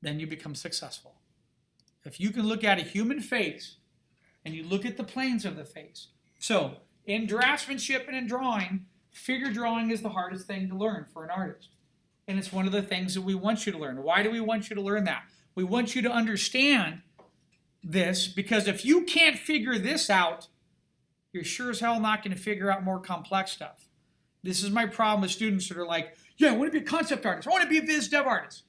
Speaker 1: then you become successful. If you can look at a human face and you look at the planes of the face. So in draftsmanship and in drawing, figure drawing is the hardest thing to learn for an artist. And it's one of the things that we want you to learn. Why do we want you to learn that? We want you to understand this, because if you can't figure this out, you're sure as hell not going to figure out more complex stuff. This is my problem with students that are like, yeah, I want to be a concept artist. I want to be a biz dev artist.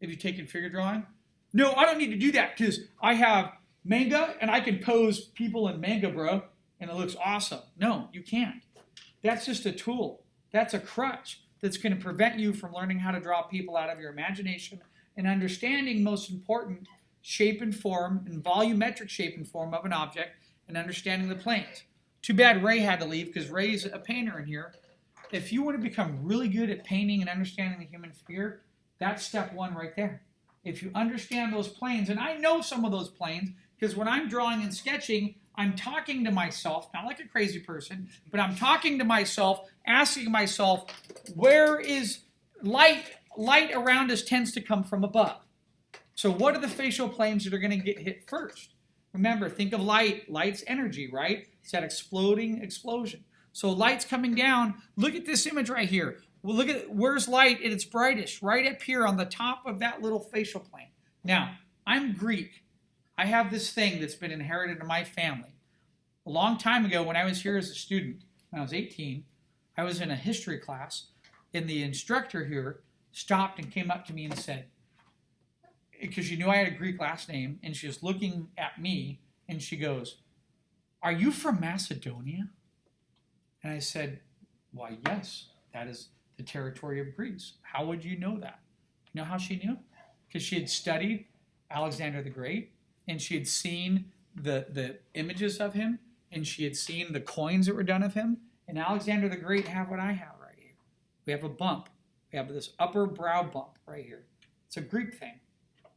Speaker 1: Have you taken figure drawing? No, I don't need to do that because I have manga and I can pose people in manga, bro, and it looks awesome. No, you can't. That's just a tool. That's a crutch that's going to prevent you from learning how to draw people out of your imagination and understanding, most important, shape and form and volumetric shape and form of an object and understanding the planes. Too bad Ray had to leave because Ray's a painter in here. If you want to become really good at painting and understanding the human figure, that's step one right there. If you understand those planes, and I know some of those planes, because when I'm drawing and sketching, I'm talking to myself, not like a crazy person, but I'm talking to myself, asking myself, where is light? Light around us tends to come from above. So what are the facial planes that are going to get hit first? Remember, think of light. Light's energy, right? It's that exploding explosion. So light's coming down. Look at this image right here. Well, look at where's light at its brightest, right up here on the top of that little facial plane. Now, I'm Greek. I have this thing that's been inherited in my family. A long time ago, when I was here as a student, when I was 18, I was in a history class, and the instructor here stopped and came up to me and said, because she knew I had a Greek last name, and she was looking at me, and she goes, "Are you from Macedonia?" And I said, "Why, yes, that is the territory of Greece." "How would you know that?" You know how she knew? Because she had studied Alexander the Great, and she had seen the images of him, and she had seen the coins that were done of him. And Alexander the Great have what I have right here. We have a bump. We have this upper brow bump right here. It's a Greek thing.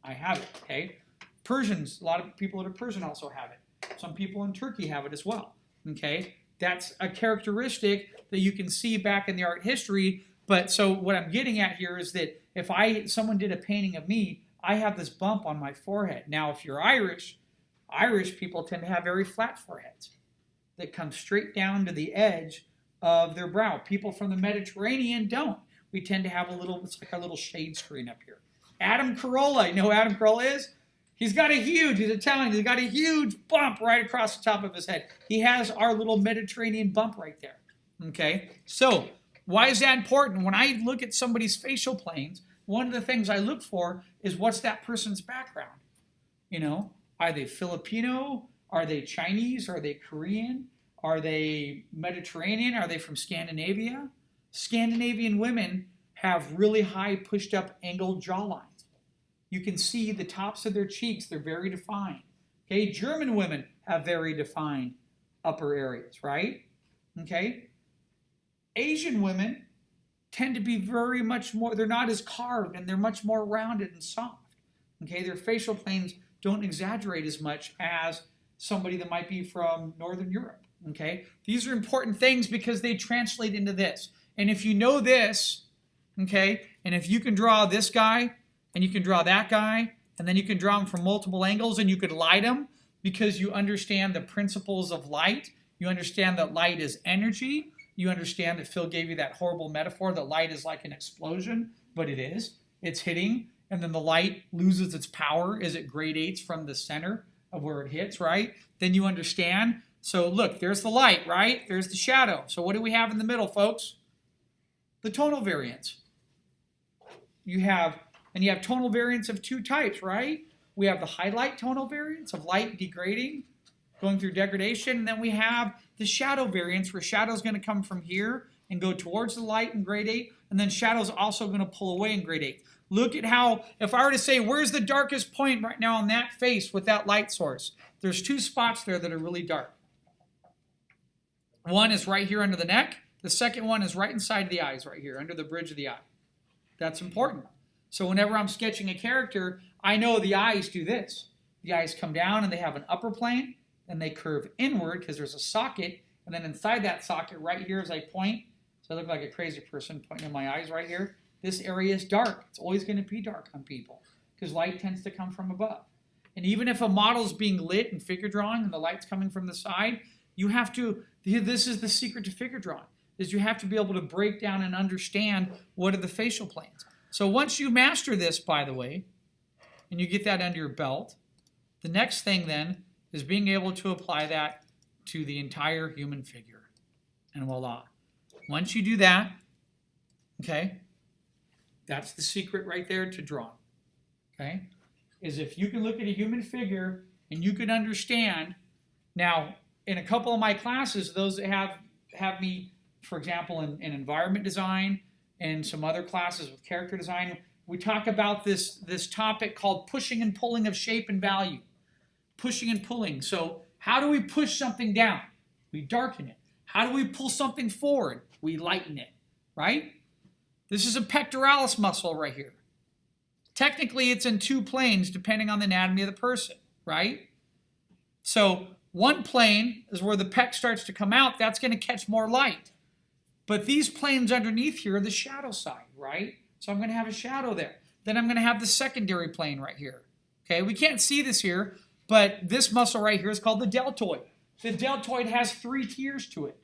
Speaker 1: I have it, okay? Persians, a lot of people that are Persian also have it. Some people in Turkey have it as well, okay? That's a characteristic that you can see back in the art history. But so what I'm getting at here is that if someone did a painting of me, I have this bump on my forehead. Now, if you're Irish people tend to have very flat foreheads that come straight down to the edge of their brow. People from the Mediterranean don't. We tend to have it's like a little shade screen up here. Adam Carolla, you know who Adam Carolla is? He's Italian, he's got a huge bump right across the top of his head. He has our little Mediterranean bump right there, okay? So, why is that important? When I look at somebody's facial planes, one of the things I look for is what's that person's background? You know, are they Filipino? Are they Chinese? Are they Korean? Are they Mediterranean? Are they from Scandinavia? Scandinavian women have really high pushed up angled jawlines. You can see the tops of their cheeks. They're very defined. Okay, German women have very defined upper areas, right? Okay. Asian women tend to be very much more, they're not as carved and they're much more rounded and soft. Okay, their facial planes don't exaggerate as much as somebody that might be from Northern Europe. Okay, these are important things because they translate into this. And if you know this, okay, and if you can draw this guy, and you can draw that guy, and then you can draw them from multiple angles, and you could light them because you understand the principles of light. You understand that light is energy. You understand that Phil gave you that horrible metaphor that light is like an explosion, but it is. It's hitting, and then the light loses its power as it gradates from the center of where it hits, right? Then you understand. So look, there's the light, right? There's the shadow. So what do we have in the middle, folks? The tonal variance. You have tonal variance of two types, right? We have the highlight tonal variance of light degrading, going through degradation, and then we have the shadow variance where shadow is going to come from here and go towards the light and gradate, and then shadow is also going to pull away and gradate. Look at how, if I were to say, where's the darkest point right now on that face with that light source? There's two spots there that are really dark. One is right here under the neck. The second one is right inside the eyes right here, under the bridge of the eye. That's important. So whenever I'm sketching a character, I know the eyes do this. The eyes come down and they have an upper plane, and they curve inward because there's a socket, and then inside that socket right here as I point, so I look like a crazy person pointing in my eyes right here, this area is dark. It's always going to be dark on people because light tends to come from above. And even if a model is being lit in figure drawing and the light's coming from the side, you have to, this is the secret to figure drawing, is you have to be able to break down and understand what are the facial planes. So once you master this, by the way, and you get that under your belt, the next thing then is being able to apply that to the entire human figure. And voila. Once you do that, okay, that's the secret right there to drawing. Okay? Is if you can look at a human figure and you can understand. Now, in a couple of my classes, those that have me, for example, in environment design and some other classes with character design, we talk about this topic called pushing and pulling of shape and value. Pushing and pulling. So how do we push something down? We darken it. How do we pull something forward? We lighten it, right? This is a pectoralis muscle right here. Technically, it's in two planes depending on the anatomy of the person, right? So one plane is where the pec starts to come out. That's going to catch more light. But these planes underneath here are the shadow side, right? So I'm going to have a shadow there. Then I'm going to have the secondary plane right here. Okay, we can't see this here, but this muscle right here is called the deltoid. The deltoid has 3 tiers to it.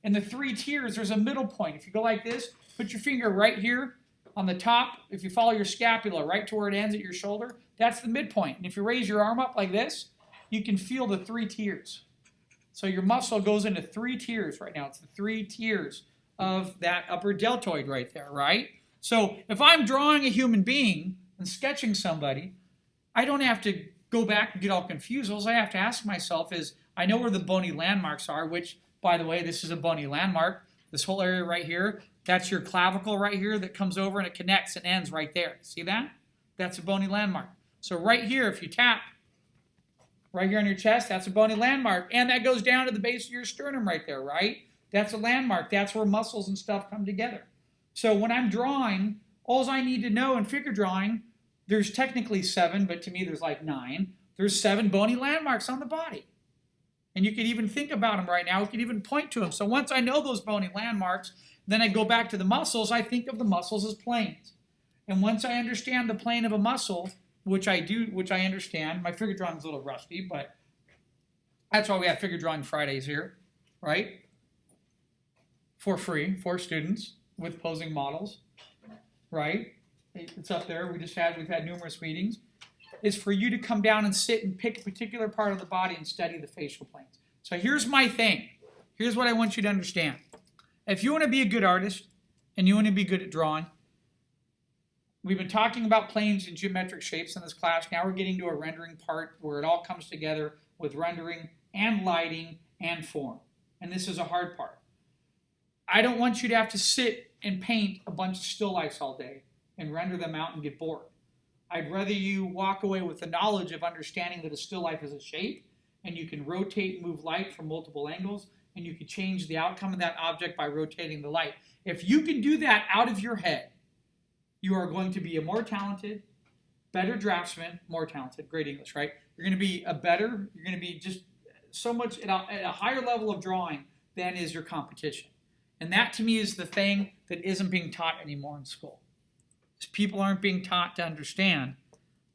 Speaker 1: In the 3 tiers, there's a middle point. If you go like this, put your finger right here on the top. If you follow your scapula right to where it ends at your shoulder, that's the midpoint. And if you raise your arm up like this, you can feel the 3 tiers. So your muscle goes into 3 tiers right now. It's the 3 tiers of that upper deltoid right there, right? So if I'm drawing a human being and sketching somebody, I don't have to go back and get all confused. All I have to ask myself is, I know where the bony landmarks are, which, by the way, this is a bony landmark. This whole area right here, that's your clavicle right here that comes over and it connects and ends right there. See that? That's a bony landmark. So right here, if you tap right here on your chest, that's a bony landmark. And that goes down to the base of your sternum right there, right? That's a landmark. That's where muscles and stuff come together. So when I'm drawing, all I need to know in figure drawing, there's technically 7, but to me there's like 9. There's 7 bony landmarks on the body. And you can even think about them right now. You can even point to them. So once I know those bony landmarks, then I go back to the muscles. I think of the muscles as planes. And once I understand the plane of a muscle, which I understand, my figure drawing is a little rusty, but that's why we have Figure Drawing Fridays here, right? For free, for students with posing models, right? It's up there. We've had numerous meetings. Is for you to come down and sit and pick a particular part of the body and study the facial planes. So here's my thing. Here's what I want you to understand. If you want to be a good artist and you want to be good at drawing, we've been talking about planes and geometric shapes in this class. Now we're getting to a rendering part where it all comes together with rendering and lighting and form. And this is a hard part. I don't want you to have to sit and paint a bunch of still lifes all day and render them out and get bored. I'd rather you walk away with the knowledge of understanding that a still life is a shape, and you can rotate and move light from multiple angles, and you can change the outcome of that object by rotating the light. If you can do that out of your head, you are going to be a more talented, better draftsman, more talented, great English, right? You're going to be you're going to be just so much at a higher level of drawing than is your competition. And that to me is the thing that isn't being taught anymore in school. People aren't being taught to understand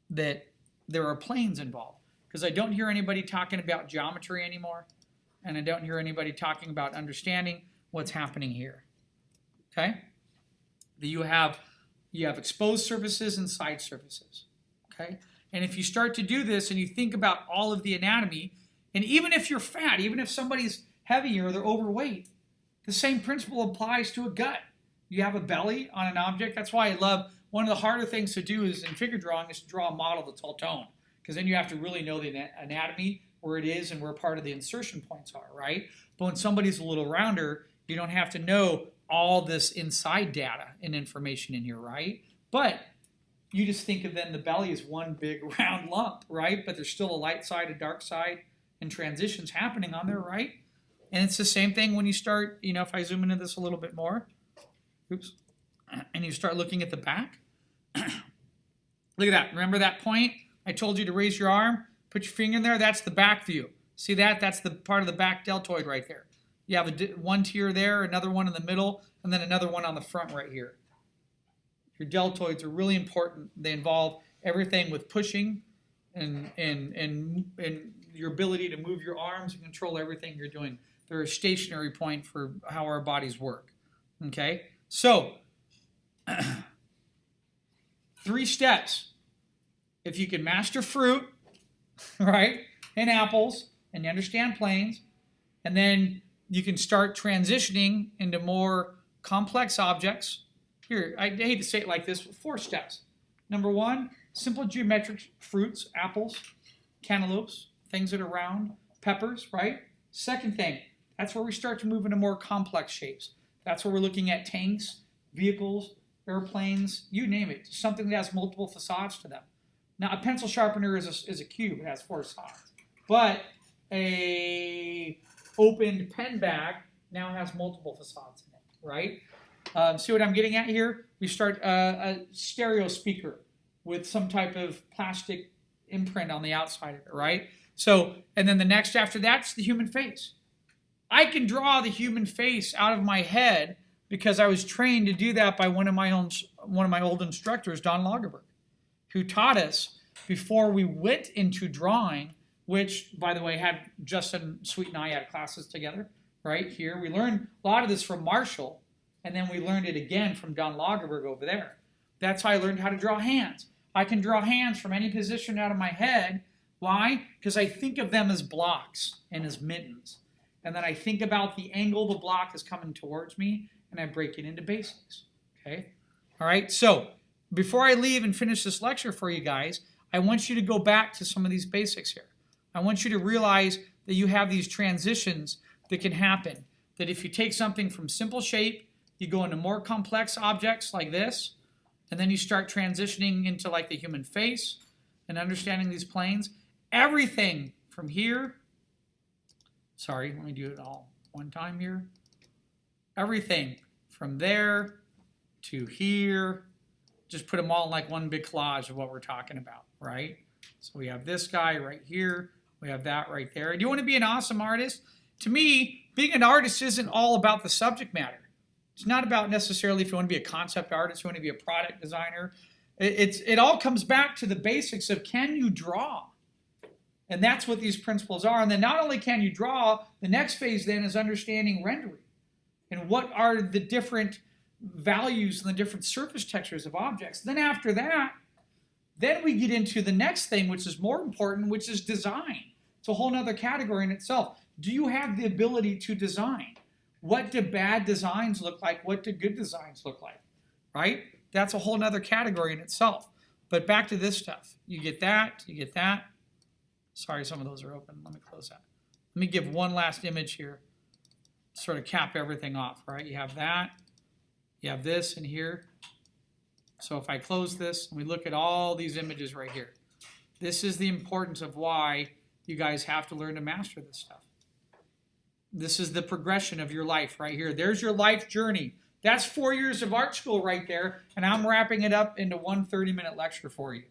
Speaker 1: that there are planes involved. Because I don't hear anybody talking about geometry anymore, and I don't hear anybody talking about understanding what's happening here. Okay? You have exposed surfaces and side surfaces. Okay? And if you start to do this and you think about all of the anatomy, and even if you're fat, even if somebody's heavy or they're overweight, the same principle applies to a gut. You have a belly on an object. That's why I love, one of the harder things to do is in figure drawing is to draw a model that's all tone. Because then you have to really know the anatomy, where it is and where part of the insertion points are, right? But when somebody's a little rounder, you don't have to know all this inside data and information in here, right? But you just think of then the belly as one big round lump, right? But there's still a light side, a dark side, and transitions happening on there, right? And it's the same thing when you start, if I zoom into this a little bit more, oops, and you start looking at the back. Look at that. Remember that point? I told you to raise your arm, put your finger in there. That's the back view. See that? That's the part of the back deltoid right there. You have one tier there, another one in the middle, and then another one on the front right here. Your deltoids are really important. They involve everything with pushing and your ability to move your arms and control everything you're doing. They're a stationary point for how our bodies work. Okay? So, 3 steps. If you can master fruit, right, and apples, and you understand planes, and then you can start transitioning into more complex objects. Here, I hate to say it like this, 4 steps. Number 1, simple geometric fruits, apples, cantaloupes, things that are round, peppers, right? Second thing, that's where we start to move into more complex shapes. That's where we're looking at tanks, vehicles, airplanes, you name it. Something that has multiple facades to them. Now, a pencil sharpener is a cube. It has 4 sides. But a opened pen bag now has multiple facades in it, right? See what I'm getting at here? We start a stereo speaker with some type of plastic imprint on the outside of it, right? So, and then the next after that's the human face. I can draw the human face out of my head because I was trained to do that by one of my old instructors, Don Lagerberg, who taught us before we went into drawing, which, by the way, had Justin Sweet and I had classes together, right here. We learned a lot of this from Marshall, and then we learned it again from Don Lagerberg over there. That's how I learned how to draw hands. I can draw hands from any position out of my head. Why? Because I think of them as blocks and as mittens. And then I think about the angle the block is coming towards me, and I break it into basics. Okay? All right? So, before I leave and finish this lecture for you guys, I want you to go back to some of these basics here. I want you to realize that you have these transitions that can happen. That if you take something from simple shape, you go into more complex objects like this, and then you start transitioning into like the human face and understanding these planes. Everything from here, sorry, let me do it all one time here. Everything from there to here, just put them all in like one big collage of what we're talking about, right? So we have this guy right here. We have that right there. Do you want to be an awesome artist? To me, being an artist isn't all about the subject matter. It's not about necessarily if you want to be a concept artist, you want to be a product designer. It all comes back to the basics of can you draw? And that's what these principles are. And then not only can you draw, the next phase then is understanding rendering. And what are the different values and the different surface textures of objects. Then after that, then we get into the next thing, which is more important, which is design. It's a whole other category in itself. Do you have the ability to design? What do bad designs look like? What do good designs look like? Right? That's a whole other category in itself. But back to this stuff. You get that, you get that. Sorry, some of those are open. Let me close that. Let me give one last image here. Sort of cap everything off, right? You have that. You have this in here. So if I close this and we look at all these images right here, this is the importance of why you guys have to learn to master this stuff. This is the progression of your life right here. There's your life journey. That's 4 years of art school right there, and I'm wrapping it up into one 30-minute lecture for you.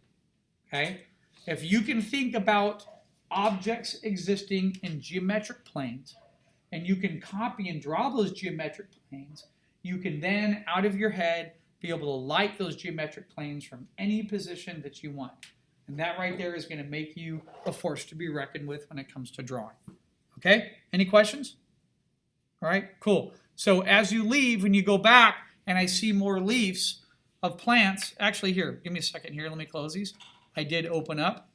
Speaker 1: Okay? If you can think about objects existing in geometric planes, and you can copy and draw those geometric planes, you can then, out of your head, be able to light those geometric planes from any position that you want. And that right there is going to make you a force to be reckoned with when it comes to drawing. Okay? Any questions? All right, cool. So as you leave, when you go back and I see more leaves of plants, actually here, give me a second here, let me close these. I did open up.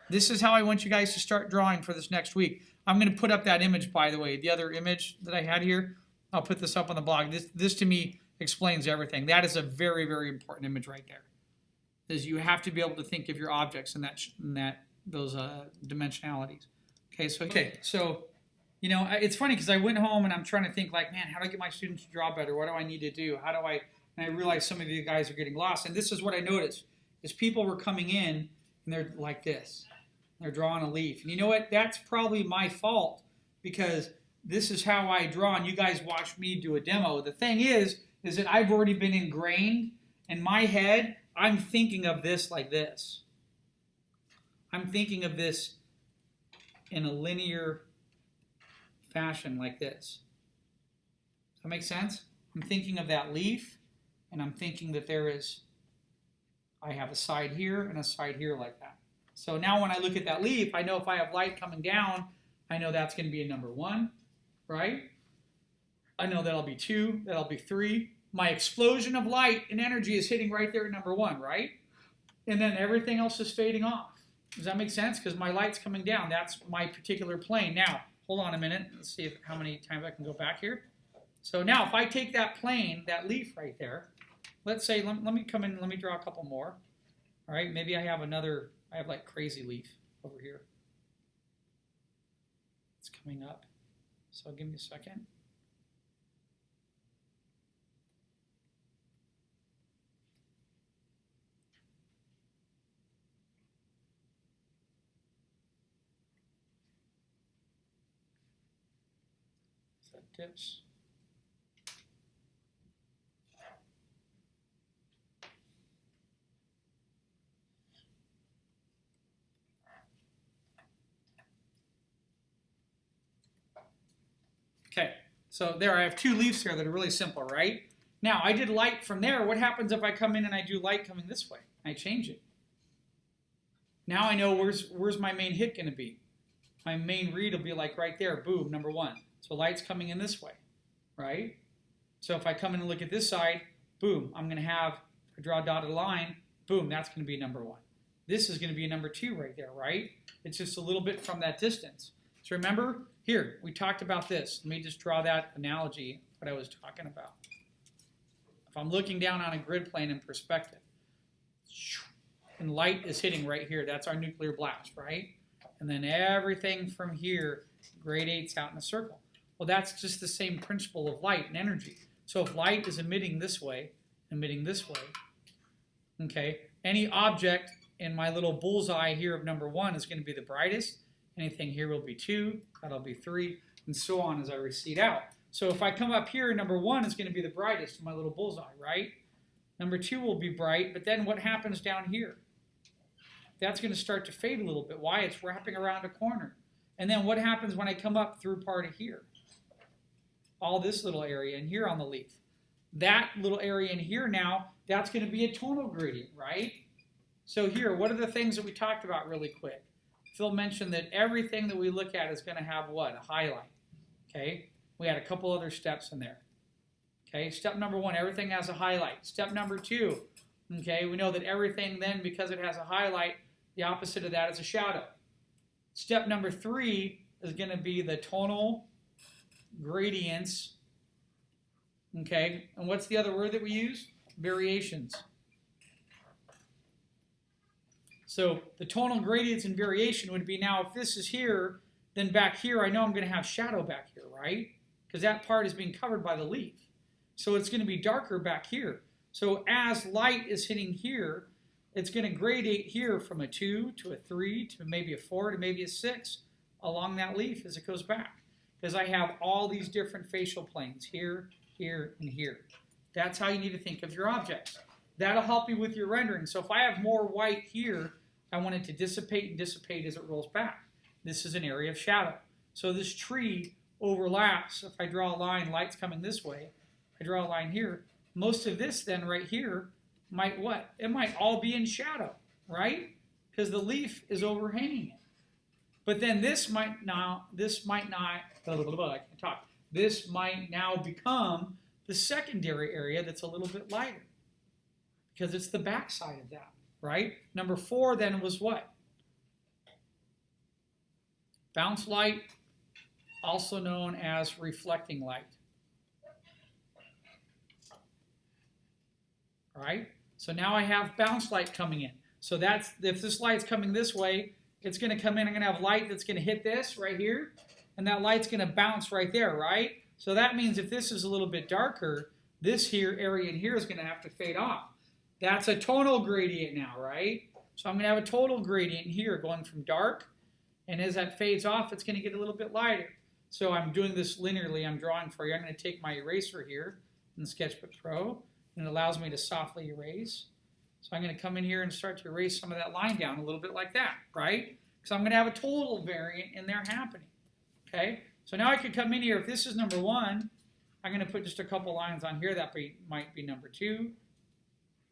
Speaker 1: This is how I want you guys to start drawing for this next week. I'm going to put up that image, by the way, the other image that I had here. I'll put this up on the blog. This to me explains everything. That is a very, very important image right there. Is you have to be able to think of your objects in those dimensionalities. Okay, so you know, it's funny because I went home and I'm trying to think like, man, how do I get my students to draw better? What do I need to do? And I realized some of you guys are getting lost. And this is what I noticed, is people were coming in and they're like this. They're drawing a leaf. And you know what? That's probably my fault because this is how I draw and you guys watch me do a demo. The thing is that I've already been ingrained in my head. I'm thinking of this like this. I'm thinking of this in a linear fashion like this. Does that make sense? I'm thinking of that leaf, and I'm thinking that there is I have a side here and a side here like that. So now when I look at that leaf, I know if I have light coming down, I know that's going to be a number 1, right? I know that'll be 2, that'll be 3. My explosion of light and energy is hitting right there at number 1, right? And then everything else is fading off. Does that make sense? Because my light's coming down. That's my particular plane. Now, hold on a minute. Let's see how many times I can go back here. So now if I take that plane, that leaf right there, let's say, let me come in, let me draw a couple more. All right, maybe I have another, I have like crazy leaf over here. It's coming up. So give me a second. So that dips. Okay, so there I have 2 leaves here that are really simple, right? Now I did light from there. What happens if I come in and I do light coming this way? I change it. Now I know where's my main hit going to be. My main read will be like right there, boom, number 1. So light's coming in this way, right? So if I come in and look at this side, boom, I'm going to have, if I draw a dotted line, boom, that's going to be number 1. This is going to be a number 2 right there, right? It's just a little bit from that distance. So remember, here, we talked about this. Let me just draw that analogy, what I was talking about. If I'm looking down on a grid plane in perspective, and light is hitting right here, that's our nuclear blast, right? And then everything from here gradates out in a circle. Well, that's just the same principle of light and energy. So if light is emitting this way, okay, any object in my little bullseye here of number 1 is going to be the brightest. Anything here will be 2, that'll be 3, and so on as I recede out. So if I come up here, number 1 is going to be the brightest in my little bullseye, right? Number 2 will be bright, but then what happens down here? That's going to start to fade a little bit. Why? It's wrapping around a corner. And then what happens when I come up through part of here? All this little area in here on the leaf. That little area in here now, that's going to be a tonal gradient, right? So here, what are the things that we talked about really quick? Phil mentioned that everything that we look at is going to have what? A highlight. Okay? We had a couple other steps in there. Okay? Step number 1, everything has a highlight. Step number 2, okay, we know that everything then, because it has a highlight, the opposite of that is a shadow. Step number 3 is going to be the tonal gradients. Okay? And what's the other word that we use? Variations. So the tonal gradients and variation would be now if this is here, then back here I know I'm going to have shadow back here, right? Because that part is being covered by the leaf. So it's going to be darker back here. So as light is hitting here, it's going to gradate here from a 2 to a 3 to maybe a 4 to maybe a 6 along that leaf as it goes back. Because I have all these different facial planes here, here, and here. That's how you need to think of your objects. That'll help you with your rendering. So if I have more white here, I want it to dissipate and dissipate as it rolls back. This is an area of shadow. So this tree overlaps. If I draw a line, light's coming this way. I draw a line here. Most of this then right here might what? It might all be in shadow, right? Because the leaf is overhanging it. But then this might not, blah, blah, blah, I can't talk. This might now become the secondary area that's a little bit lighter. Because it's the backside of that, right? Number 4 then was what? Bounce light, also known as reflecting light. All right? So now I have bounce light coming in. So that's, if this light's coming this way, it's going to come in, I'm going to have light that's going to hit this right here, and that light's going to bounce right there, right? So that means if this is a little bit darker, this here area in here is going to have to fade off. That's a tonal gradient now, right? So I'm going to have a total gradient here going from dark, and as that fades off, it's going to get a little bit lighter. So I'm doing this linearly. I'm drawing for you. I'm going to take my eraser here in Sketchbook Pro, and it allows me to softly erase. So I'm going to come in here and start to erase some of that line down a little bit like that, right? So I'm going to have a total variant in there happening, okay? So now I could come in here. If this is number 1, I'm going to put just a couple lines on here. That might be number 2.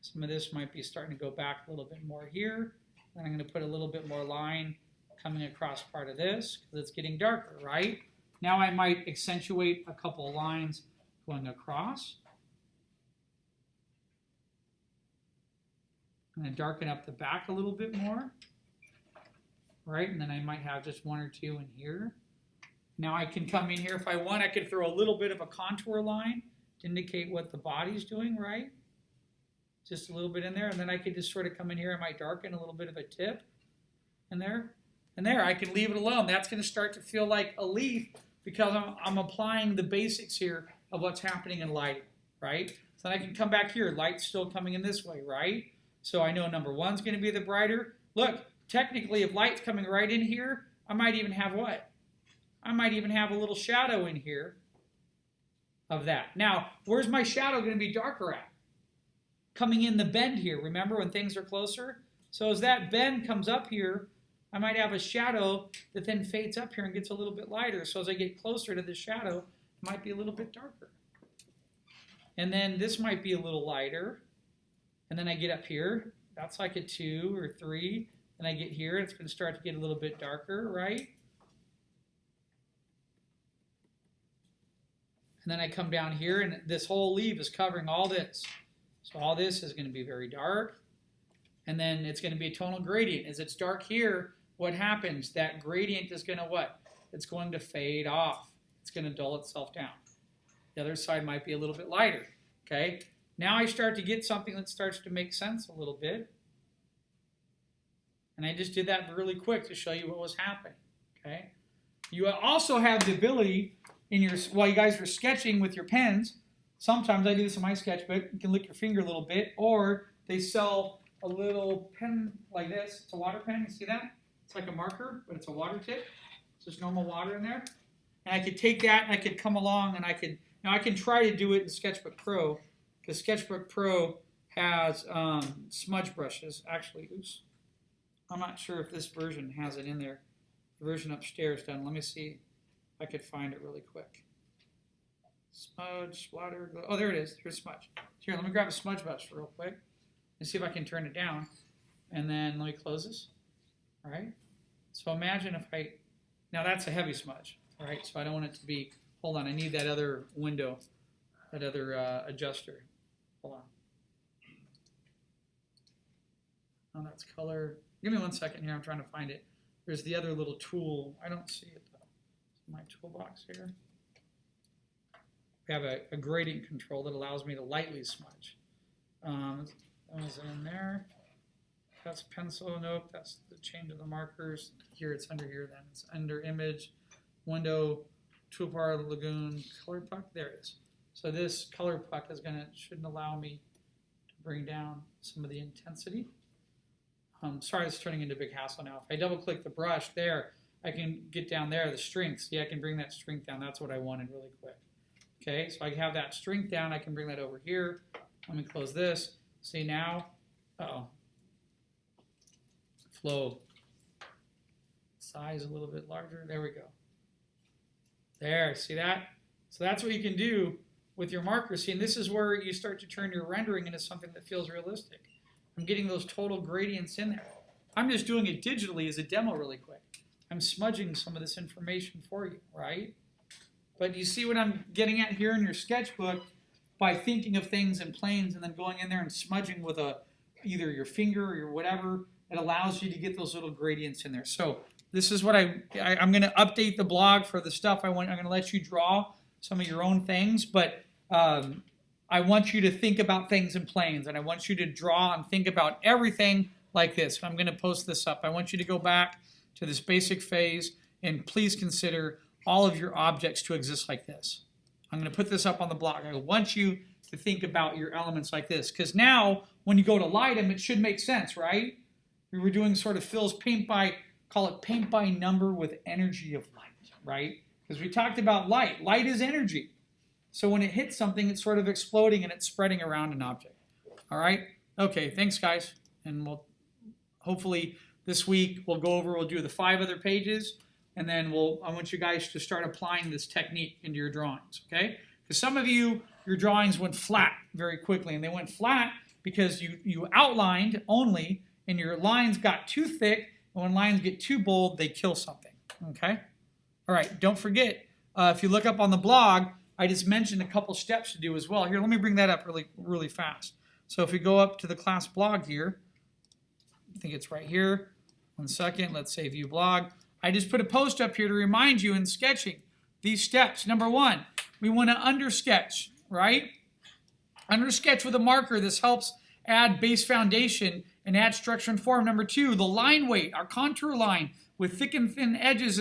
Speaker 1: Some of this might be starting to go back a little bit more here. Then I'm going to put a little bit more line coming across part of this because it's getting darker, right? Now I might accentuate a couple of lines going across. I'm going to darken up the back a little bit more, right? And then I might have just one or two in here. Now I can come in here if I want. I could throw a little bit of a contour line to indicate what the body's doing, right? Just a little bit in there. And then I could just sort of come in here. I might darken a little bit of a tip in there. And there, I can leave it alone. That's going to start to feel like a leaf because I'm applying the basics here of what's happening in lighting, right? So then I can come back here. Light's still coming in this way, right? So I know number one's going to be the brighter. Look, technically, if light's coming right in here, I might even have what? I might even have a little shadow in here of that. Now, where's my shadow going to be darker at? Coming in the bend here. Remember when things are closer? So as that bend comes up here, I might have a shadow that then fades up here and gets a little bit lighter. So as I get closer to the shadow, it might be a little bit darker. And then this might be a little lighter. And then I get up here. That's like a 2 or 3. Then I get here. It's going to start to get a little bit darker, right? And then I come down here, and this whole leaf is covering all this. So all this is going to be very dark. And then it's going to be a tonal gradient. As it's dark here, what happens? That gradient is going to what? It's going to fade off. It's going to dull itself down. The other side might be a little bit lighter. Okay? Now I start to get something that starts to make sense a little bit. And I just did that really quick to show you what was happening. Okay? You also have the ability in your, while you guys are sketching with your pens, sometimes I do this in my sketchbook, you can lick your finger a little bit, or they sell a little pen like this. It's a water pen, you see that? It's like a marker, but it's a water tip. It's just normal water in there. And I could take that and I could come along and I could, now I can try to do it in Sketchbook Pro, because Sketchbook Pro has smudge brushes. Actually, oops, I'm not sure if this version has it in there. The version upstairs doesn't. Let me see if I could find it really quick. Smudge, water, oh, there it is. Here's smudge. Here, let me grab a smudge brush real quick and see if I can turn it down. And then let me close this. All right. So imagine if I, now that's a heavy smudge. All right. So I don't want it to be, hold on, I need that other window, that other adjuster. Hold on. Oh, that's color. Give me 1 second here. I'm trying to find it. There's the other little tool. I don't see it though. It's my toolbox here. We have a gradient control that allows me to lightly smudge. That was in there. That's pencil. Nope. That's the change of the markers. Here it's under here. Then it's under image, window, toolbar, lagoon, color puck. There it is. So this color puck is shouldn't allow me to bring down some of the intensity. Sorry, it's turning into a big hassle now. If I double click the brush there, I can get down there, the strength. See, I can bring that strength down. That's what I wanted really quick. Okay, so I have that strength down. I can bring that over here. Let me close this. See now, flow. Size a little bit larger. There we go. There, see that? So that's what you can do with your markers. See, and this is where you start to turn your rendering into something that feels realistic. I'm getting those total gradients in there. I'm just doing it digitally as a demo really quick. I'm smudging some of this information for you, right? But you see what I'm getting at here in your sketchbook by thinking of things in planes and then going in there and smudging with either your finger or your whatever. It allows you to get those little gradients in there. So this is what I'm going to update the blog for the stuff I'm going to let you draw some of your own things, but I want you to think about things in planes, and I want you to draw and think about everything like this. I'm going to post this up. I want you to go back to this basic phase, and please consider all of your objects to exist like this. I'm going to put this up on the blog. I want you to think about your elements like this, because now when you go to light them, it should make sense, right? We were doing sort of Phil's paint by, call it paint by number with energy of light, right? Because we talked about light. Light is energy. So when it hits something, it's sort of exploding and it's spreading around an object. All right? Okay, thanks, guys. And we'll hopefully this week we'll do the 5 other pages, and then I want you guys to start applying this technique into your drawings, okay? Because some of you, your drawings went flat very quickly, and they went flat because you outlined only, and your lines got too thick, and when lines get too bold, they kill something, okay? All right, don't forget, if you look up on the blog, I just mentioned a couple steps to do as well. Here, let me bring that up really fast. So if we go up to the class blog here, I think it's right here. 1 second, let's say view blog. I just put a post up here to remind you in sketching these steps. Number 1, we want to undersketch, right? Undersketch with a marker. This helps add base foundation and add structure and form. Number 2, the line weight, our contour line with thick and thin edges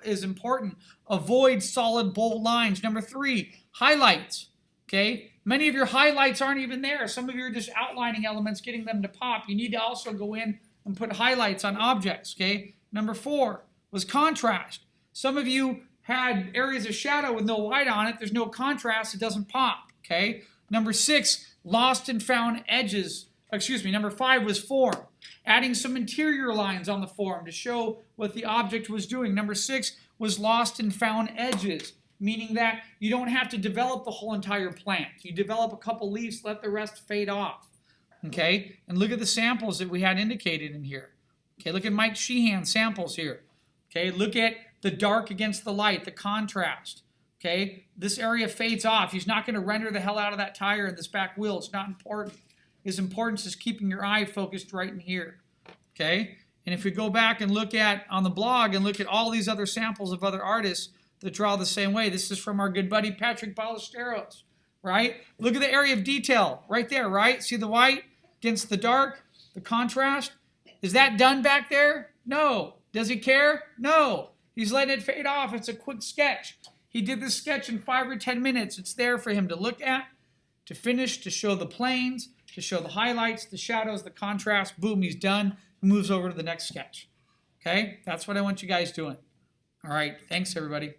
Speaker 1: is important. Avoid solid bold lines. Number 3, highlights. Okay, many of your highlights aren't even there. Some of you are just outlining elements, getting them to pop. You need to also go in and put highlights on objects. Okay. Number 4 was contrast. Some of you had areas of shadow with no light on it. There's no contrast. It doesn't pop. Okay. Number 6, lost and found edges. Number 5 was form. Adding some interior lines on the form to show what the object was doing. Number 6 was lost and found edges, meaning that you don't have to develop the whole entire plant. You develop a couple leaves, let the rest fade off. Okay, and look at the samples that we had indicated in here. Okay, look at Mike Sheehan's samples here. Okay, look at the dark against the light, the contrast. Okay, this area fades off. He's not going to render the hell out of that tire in this back wheel. It's not important. His importance is keeping your eye focused right in here. Okay, and if we go back and look at on the blog and look at all these other samples of other artists that draw the same way. This is from our good buddy Patrick Ballesteros, right? Look at the area of detail right there, right? See the white against the dark, the contrast? Is that done back there? No. Does he care? No. He's letting it fade off. It's a quick sketch. He did this sketch in 5 or 10 minutes. It's there for him to look at, to finish, to show the planes, to show the highlights, the shadows, the contrast. Boom, he's done. He moves over to the next sketch. Okay? That's what I want you guys doing. All right. Thanks, everybody.